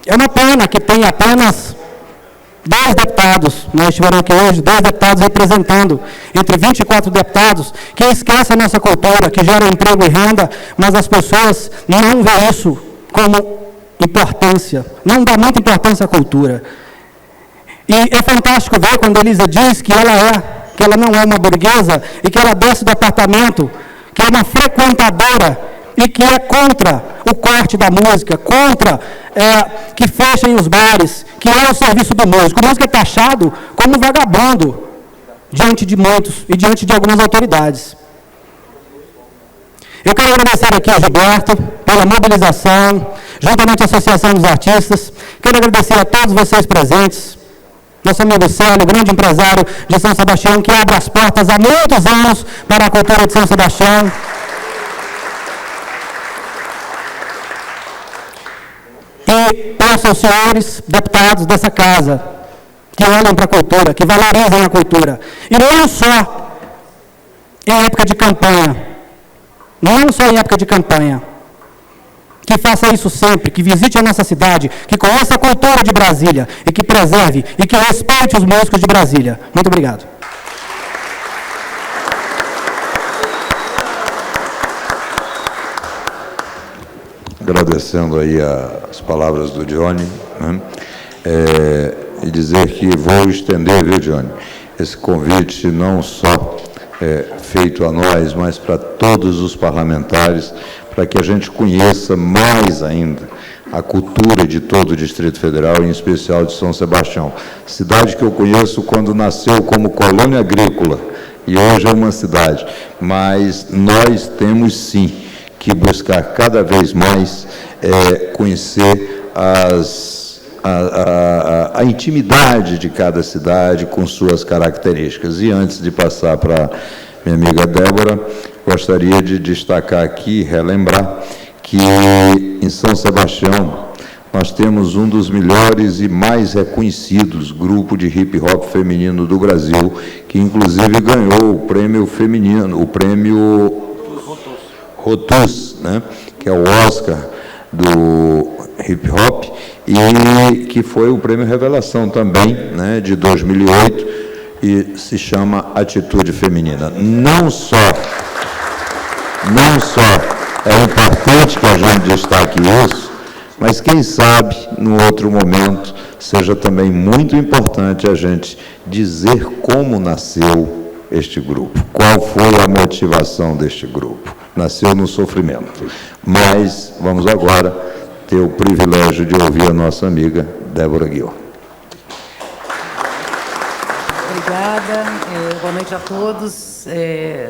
é uma pena que tem apenas 2 deputados, nós estiveram aqui hoje, 2 deputados representando, entre 24 deputados, que esquecem a nossa cultura, que gera emprego e renda, mas as pessoas não veem isso como importância, não dá muita importância à cultura. E é fantástico ver quando a Elisa diz que ela não é uma burguesa e que ela desce do apartamento, que é uma frequentadora e que é contra o corte da música, contra que fechem os bares, que é o serviço do músico. O músico é taxado como vagabundo diante de muitos e diante de algumas autoridades. Eu quero agradecer aqui ao Gilberto pela mobilização, juntamente à Associação dos Artistas. Quero agradecer a todos vocês presentes. Nosso amigo Célio, grande empresário de São Sebastião, que abre as portas há muitos anos para a cultura de São Sebastião. E peço aos senhores deputados dessa casa que olhem para a cultura, que valorizem a cultura. E não só em época de campanha, que faça isso sempre, que visite a nossa cidade, que conheça a cultura de Brasília e que preserve e que respeite os músicos de Brasília. Muito obrigado. Agradecendo aí as palavras do Johnny, né? E dizer que vou estender, viu, Johnny, esse convite não só feito a nós, mas para todos os parlamentares, para que a gente conheça mais ainda a cultura de todo o Distrito Federal, em especial de São Sebastião. Cidade que eu conheço quando nasceu como colônia agrícola, e hoje é uma cidade, mas nós temos sim que buscar cada vez mais conhecer a intimidade de cada cidade com suas características. E antes de passar para minha amiga Débora, gostaria de destacar aqui, relembrar, que em São Sebastião nós temos um dos melhores e mais reconhecidos grupos de hip-hop feminino do Brasil, que inclusive ganhou o prêmio feminino, o prêmio Rotus, né, que é o Oscar do hip-hop, e que foi o prêmio Revelação também, né, de 2008, e se chama Atitude Feminina. Não só é importante que a gente destaque isso, mas quem sabe, no outro momento, seja também muito importante a gente dizer como nasceu este grupo, qual foi a motivação deste grupo. Nasceu no sofrimento. Mas vamos agora ter o privilégio de ouvir a nossa amiga Débora Guió. Obrigada. Boa noite a todos.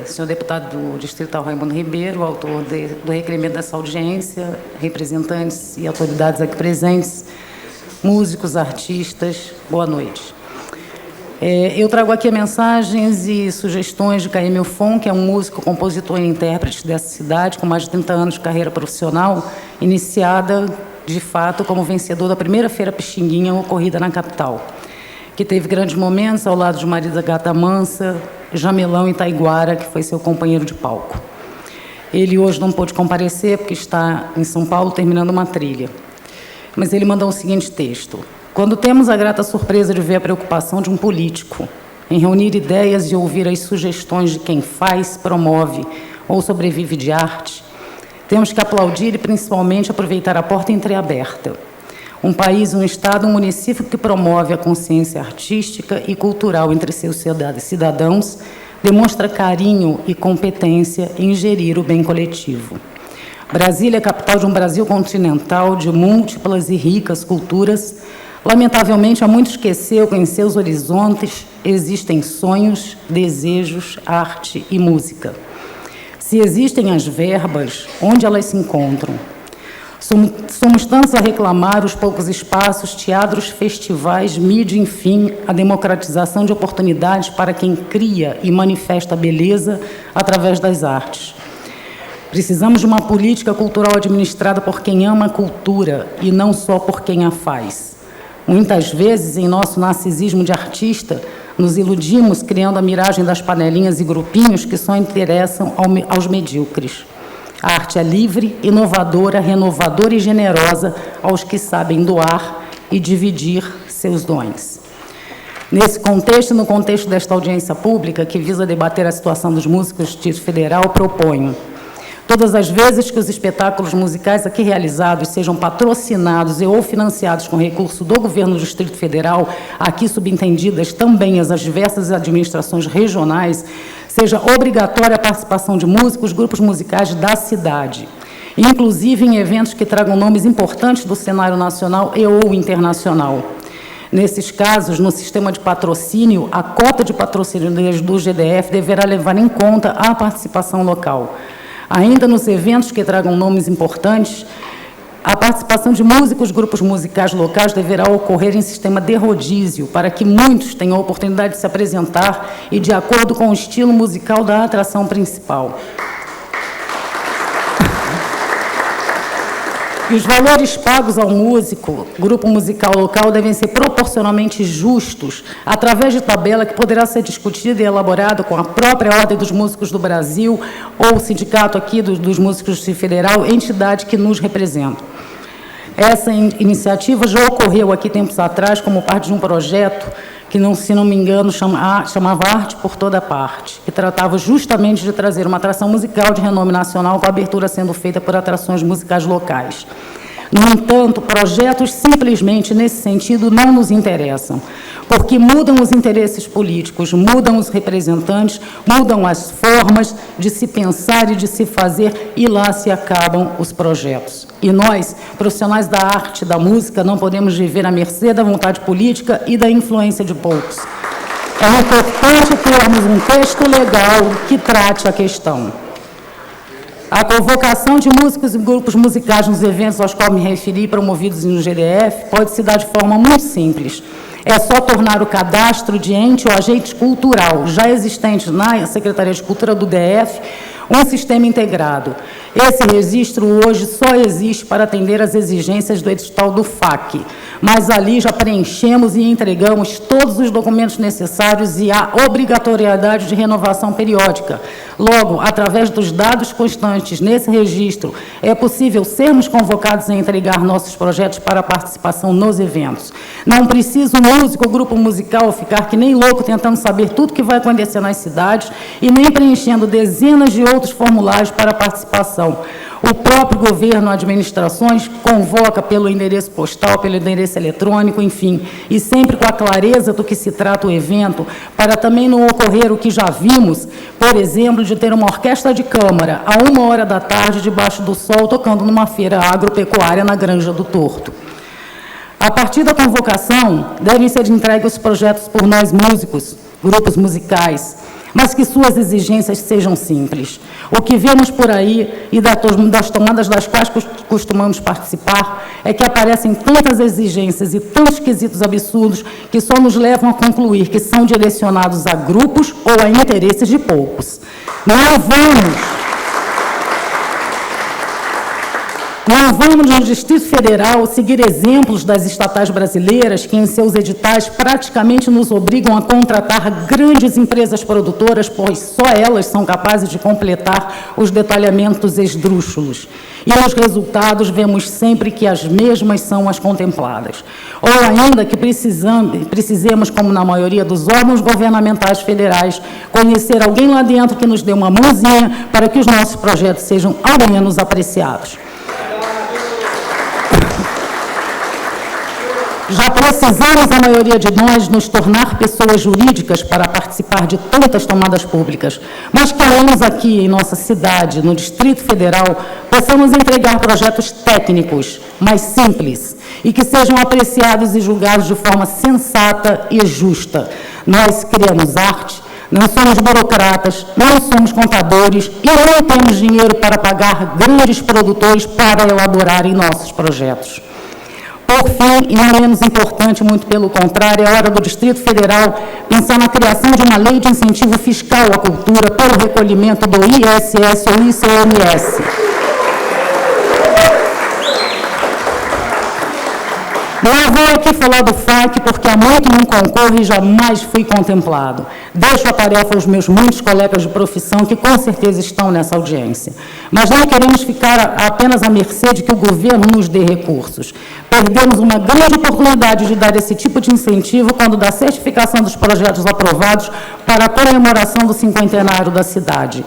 Senhor deputado do Distrital Raimundo Ribeiro, autor do requerimento dessa audiência, representantes e autoridades aqui presentes, músicos, artistas, boa noite. Eu trago aqui mensagens e sugestões de Caí Milfon, que é um músico, compositor e intérprete dessa cidade, com mais de 30 anos de carreira profissional, iniciada, de fato, como vencedor da primeira Feira Pixinguinha ocorrida na capital, que teve grandes momentos ao lado de Marisa Gata Mansa, Jamelão e Taiguara, que foi seu companheiro de palco. Ele hoje não pôde comparecer, porque está em São Paulo terminando uma trilha. Mas ele mandou o seguinte texto: quando temos a grata surpresa de ver a preocupação de um político em reunir ideias e ouvir as sugestões de quem faz, promove ou sobrevive de arte, temos que aplaudir e, principalmente, aproveitar a porta entreaberta. Um país, um Estado, um município que promove a consciência artística e cultural entre seus cidadãos demonstra carinho e competência em gerir o bem coletivo. Brasília é capital de um Brasil continental de múltiplas e ricas culturas. Lamentavelmente, há muito esqueceu que em seus horizontes existem sonhos, desejos, arte e música. Se existem as verbas, onde elas se encontram? Somos tantos a reclamar os poucos espaços, teatros, festivais, mídia, enfim, a democratização de oportunidades para quem cria e manifesta a beleza através das artes. Precisamos de uma política cultural administrada por quem ama a cultura e não só por quem a faz. Muitas vezes, em nosso narcisismo de artista, nos iludimos criando a miragem das panelinhas e grupinhos que só interessam aos medíocres. A arte é livre, inovadora, renovadora e generosa aos que sabem doar e dividir seus dons. Nesse contexto, no contexto desta audiência pública, que visa debater a situação dos músicos do Distrito Federal, proponho: todas as vezes que os espetáculos musicais aqui realizados sejam patrocinados e ou financiados com recurso do Governo do Distrito Federal, aqui subentendidas também as diversas administrações regionais, seja obrigatória a participação de músicos, grupos musicais da cidade, inclusive em eventos que tragam nomes importantes do cenário nacional e ou internacional. Nesses casos, no sistema de patrocínio, a cota de patrocínio do GDF deverá levar em conta a participação local. Ainda nos eventos que tragam nomes importantes, a participação de músicos, grupos musicais locais deverá ocorrer em sistema de rodízio, para que muitos tenham a oportunidade de se apresentar e de acordo com o estilo musical da atração principal. E os valores pagos ao músico, grupo musical local, devem ser proporcionalmente justos, através de tabela que poderá ser discutida e elaborada com a própria Ordem dos Músicos do Brasil ou o sindicato aqui dos músicos do Distrito Federal, entidade que nos representa. Essa iniciativa já ocorreu aqui tempos atrás como parte de um projeto que, se não me engano, chamava Arte por Toda Parte, que tratava justamente de trazer uma atração musical de renome nacional, com a abertura sendo feita por atrações musicais locais. No entanto, projetos simplesmente nesse sentido não nos interessam, porque mudam os interesses políticos, mudam os representantes, mudam as formas de se pensar e de se fazer, e lá se acabam os projetos. E nós, profissionais da arte, da música, não podemos viver à mercê da vontade política e da influência de poucos. É importante termos um texto legal que trate a questão. A convocação de músicos e grupos musicais nos eventos aos quais me referi, promovidos no GDF, pode se dar de forma muito simples. É só tornar o cadastro de ente ou agente cultural, já existente na Secretaria de Cultura do DF, um sistema integrado. Esse registro hoje só existe para atender às exigências do edital do FAC, mas ali já preenchemos e entregamos todos os documentos necessários e há obrigatoriedade de renovação periódica. Logo, através dos dados constantes nesse registro, é possível sermos convocados a entregar nossos projetos para participação nos eventos. Não precisa o músico ou grupo musical ficar que nem louco tentando saber tudo que vai acontecer nas cidades e nem preenchendo dezenas de outros formulários para participação. O próprio governo, administrações, convoca pelo endereço postal, pelo endereço eletrônico, enfim, e sempre com a clareza do que se trata o evento, para também não ocorrer o que já vimos, por exemplo, de ter uma orquestra de câmara a 1h da tarde, debaixo do sol, tocando numa feira agropecuária na Granja do Torto. A partir da convocação, devem ser entregues os projetos por nós músicos, grupos musicais, mas que suas exigências sejam simples. O que vemos por aí e das tomadas das quais costumamos participar é que aparecem tantas exigências e tantos quesitos absurdos que só nos levam a concluir que são direcionados a grupos ou a interesses de poucos. Não vamos, no Distrito Federal, seguir exemplos das estatais brasileiras que, em seus editais, praticamente nos obrigam a contratar grandes empresas produtoras, pois só elas são capazes de completar os detalhamentos esdrúxulos. E, nos resultados, vemos sempre que as mesmas são as contempladas. Ou ainda que precisemos, como na maioria dos órgãos governamentais federais, conhecer alguém lá dentro que nos dê uma mãozinha para que os nossos projetos sejam, ao menos, apreciados. Já precisamos, a maioria de nós, nos tornar pessoas jurídicas para participar de tantas tomadas públicas, mas queremos aqui em nossa cidade, no Distrito Federal, possamos entregar projetos técnicos, mais simples, e que sejam apreciados e julgados de forma sensata e justa. Nós criamos arte, Não somos burocratas, não somos contadores e não temos dinheiro para pagar grandes produtores para elaborarem nossos projetos. Por fim, e não menos importante, muito pelo contrário, é hora do Distrito Federal pensar na criação de uma lei de incentivo fiscal à cultura pelo recolhimento do ISS ou ICMS. Não vou aqui falar do FAC, porque há muito não concorre e jamais fui contemplado. Deixo a tarefa aos meus muitos colegas de profissão, que com certeza estão nessa audiência. Mas não queremos ficar apenas à mercê de que o governo nos dê recursos. Perdemos uma grande oportunidade de dar esse tipo de incentivo quando da certificação dos projetos aprovados para a comemoração do cinquentenário da cidade.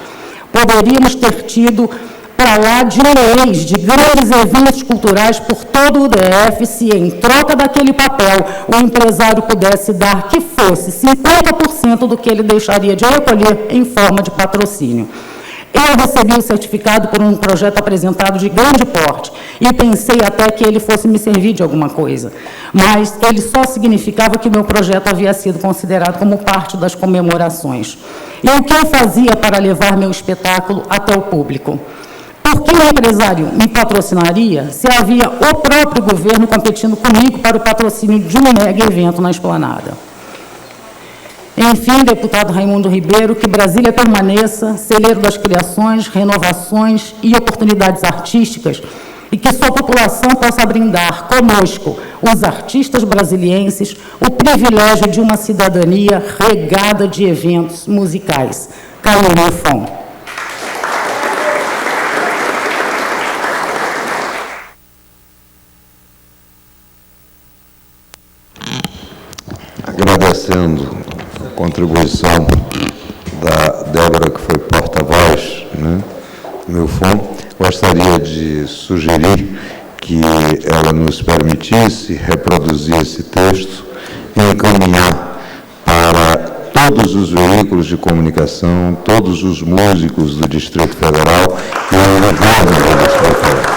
Poderíamos ter tido para lá de leis de grandes eventos culturais por todo o DF, se em troca daquele papel o empresário pudesse dar que fosse 50% do que ele deixaria de recolher em forma de patrocínio. Eu recebi o certificado por um projeto apresentado de grande porte e pensei até que ele fosse me servir de alguma coisa, mas ele só significava que meu projeto havia sido considerado como parte das comemorações. E o que eu fazia para levar meu espetáculo até o público? Por que o empresário me patrocinaria se havia o próprio governo competindo comigo para o patrocínio de um mega evento na Esplanada? Enfim, deputado Raimundo Ribeiro, que Brasília permaneça celeiro das criações, renovações e oportunidades artísticas e que sua população possa brindar conosco, os artistas brasilienses, o privilégio de uma cidadania regada de eventos musicais. Carolina Fon. Agradecendo a contribuição da Débora, que foi porta-voz, né, do meu FON, gostaria de sugerir que ela nos permitisse reproduzir esse texto e encaminhar para todos os veículos de comunicação, todos os músicos do Distrito Federal e o governo do Distrito Federal.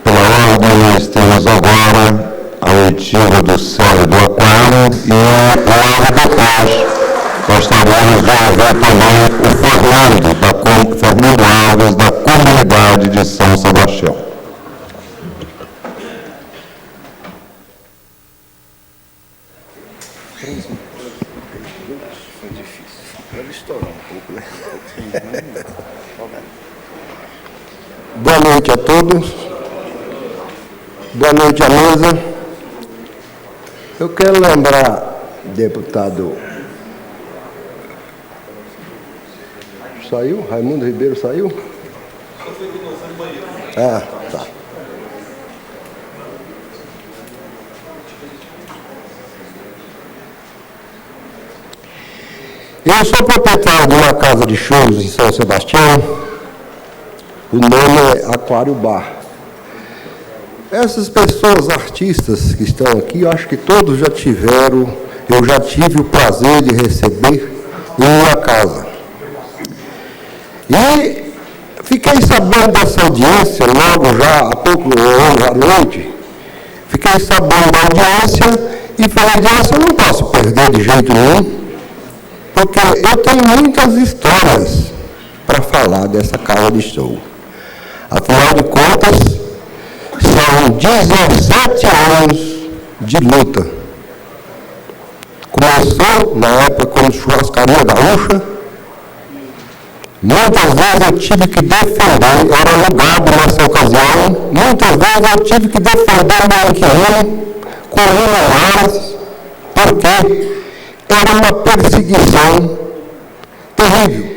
Pela ordem, nós temos agora a oitiva do Céu do Aquário e logo depois gostaríamos de ouvir também o Fernando Alves, da comunidade de São Sebastião. Boa noite a todos. Boa noite à mesa. Eu quero lembrar, deputado... Saiu? Raimundo Ribeiro saiu? Ah, tá. Eu sou proprietário de uma casa de shows em São Sebastião. O nome é Aquário Bar. Essas pessoas, artistas que estão aqui, eu acho que todos já tiveram, eu já tive o prazer de receber em uma casa. E fiquei sabendo dessa audiência, logo já, há pouco, hoje à noite, fiquei sabendo da audiência e falei, audiência eu não posso perder de jeito nenhum, porque eu tenho muitas histórias para falar dessa casa de show. Afinal de contas, são 17 anos de luta. Começou na época como churrascaria gaúcha. Muitas vezes eu tive que defender, era alugado nessa ocasião, muitas vezes eu tive que defender o meu inquilino com horas, porque era uma perseguição terrível.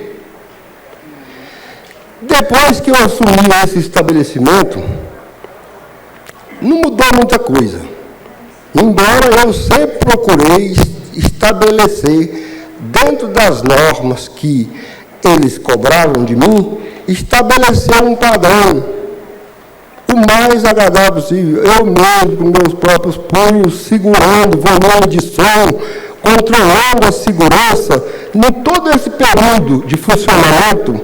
Depois que eu assumi esse estabelecimento, não mudou muita coisa. Embora eu sempre procurei estabelecer, dentro das normas que eles cobravam de mim, estabelecer um padrão o mais agradável possível. Eu mesmo, com meus próprios punhos, segurando o volume de som, controlando a segurança. Em todo esse período de funcionamento,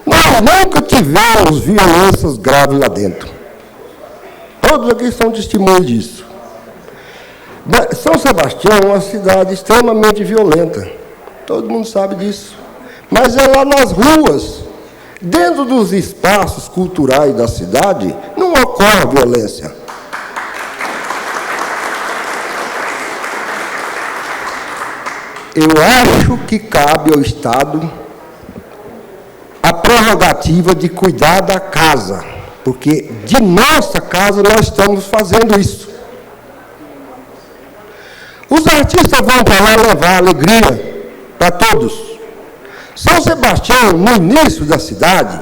nós nunca tivemos violências graves lá dentro. Todos aqui são testemunhas disso. São Sebastião é uma cidade extremamente violenta. Todo mundo sabe disso. Mas é lá nas ruas, dentro dos espaços culturais da cidade, não ocorre violência. Eu acho que cabe ao Estado a prerrogativa de cuidar da casa, porque de nossa casa nós estamos fazendo isso. Os artistas vão para lá levar alegria para todos. São Sebastião, no início da cidade,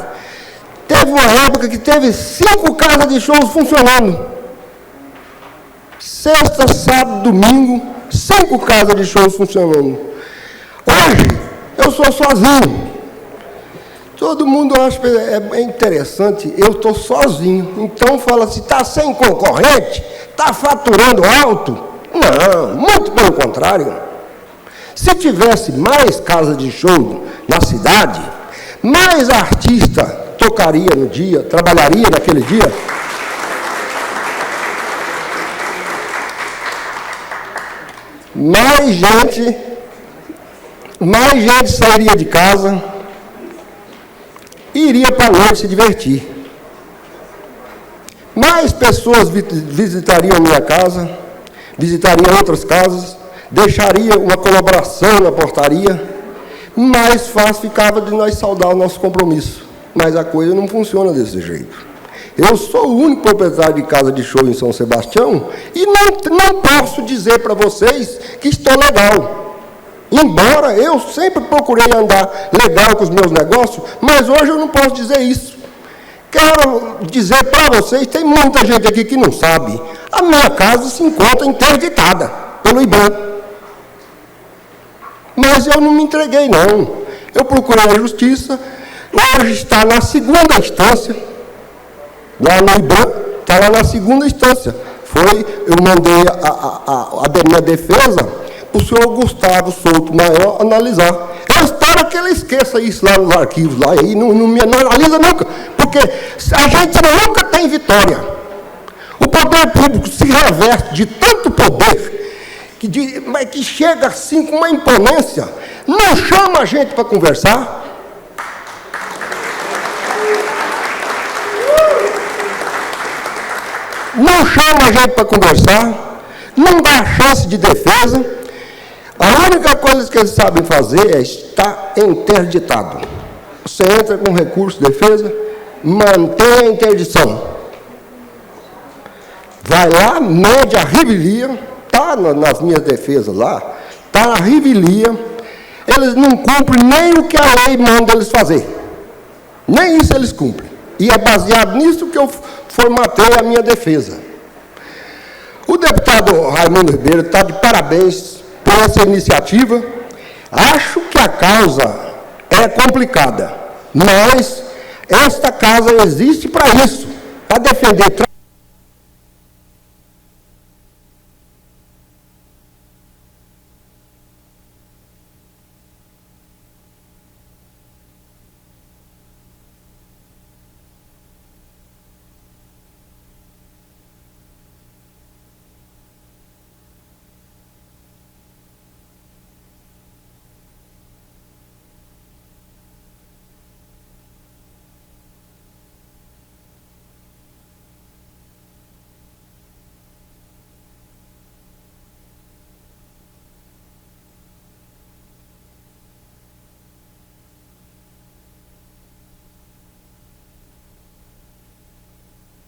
teve uma época que teve 5 casas de shows funcionando. Sexta, sábado, domingo, 5 casas de shows funcionando. Hoje, eu sou sozinho. Todo mundo acha que é interessante, eu estou sozinho. Então fala assim, está sem concorrente? Está faturando alto? Não, muito pelo contrário. Se tivesse mais casas de show na cidade, mais artista tocaria no dia, trabalharia naquele dia. Mais gente sairia de casa e iria para a noite se divertir. Mais pessoas visitariam a minha casa, visitariam outras casas, deixaria uma colaboração na portaria, mais fácil ficava de nós saldar o nosso compromisso. Mas a coisa não funciona desse jeito. Eu sou o único proprietário de casa de show em São Sebastião e não posso dizer para vocês que estou legal. Embora eu sempre procurei andar legal com os meus negócios, mas hoje eu não posso dizer isso. Quero dizer para vocês, tem muita gente aqui que não sabe, a minha casa se encontra interditada pelo IBAN. Mas eu não me entreguei, não. Eu procurei a justiça, hoje está na segunda instância, lá no IBAN, está lá na segunda instância. Eu mandei a minha defesa para o senhor Gustavo Souto Maior analisar. Eu espero que ele esqueça isso lá nos arquivos, lá, e não analisa nunca, porque a gente nunca tem vitória. O poder público se reveste de tanto poder, mas que chega assim com uma imponência, não chama a gente para conversar. Não chama a gente para conversar, não dá chance de defesa. A única coisa que eles sabem fazer é estar interditado. Você entra com recurso de defesa, mantém a interdição. Vai lá, mede a revelia, está nas minhas defesas lá, está na revelia, eles não cumprem nem o que a lei manda eles fazer. Nem isso eles cumprem. E é baseado nisso que eu formatei a minha defesa. O deputado Raimundo Ribeiro está de parabéns por essa iniciativa. Acho que a causa é complicada, mas esta casa existe para isso, para defender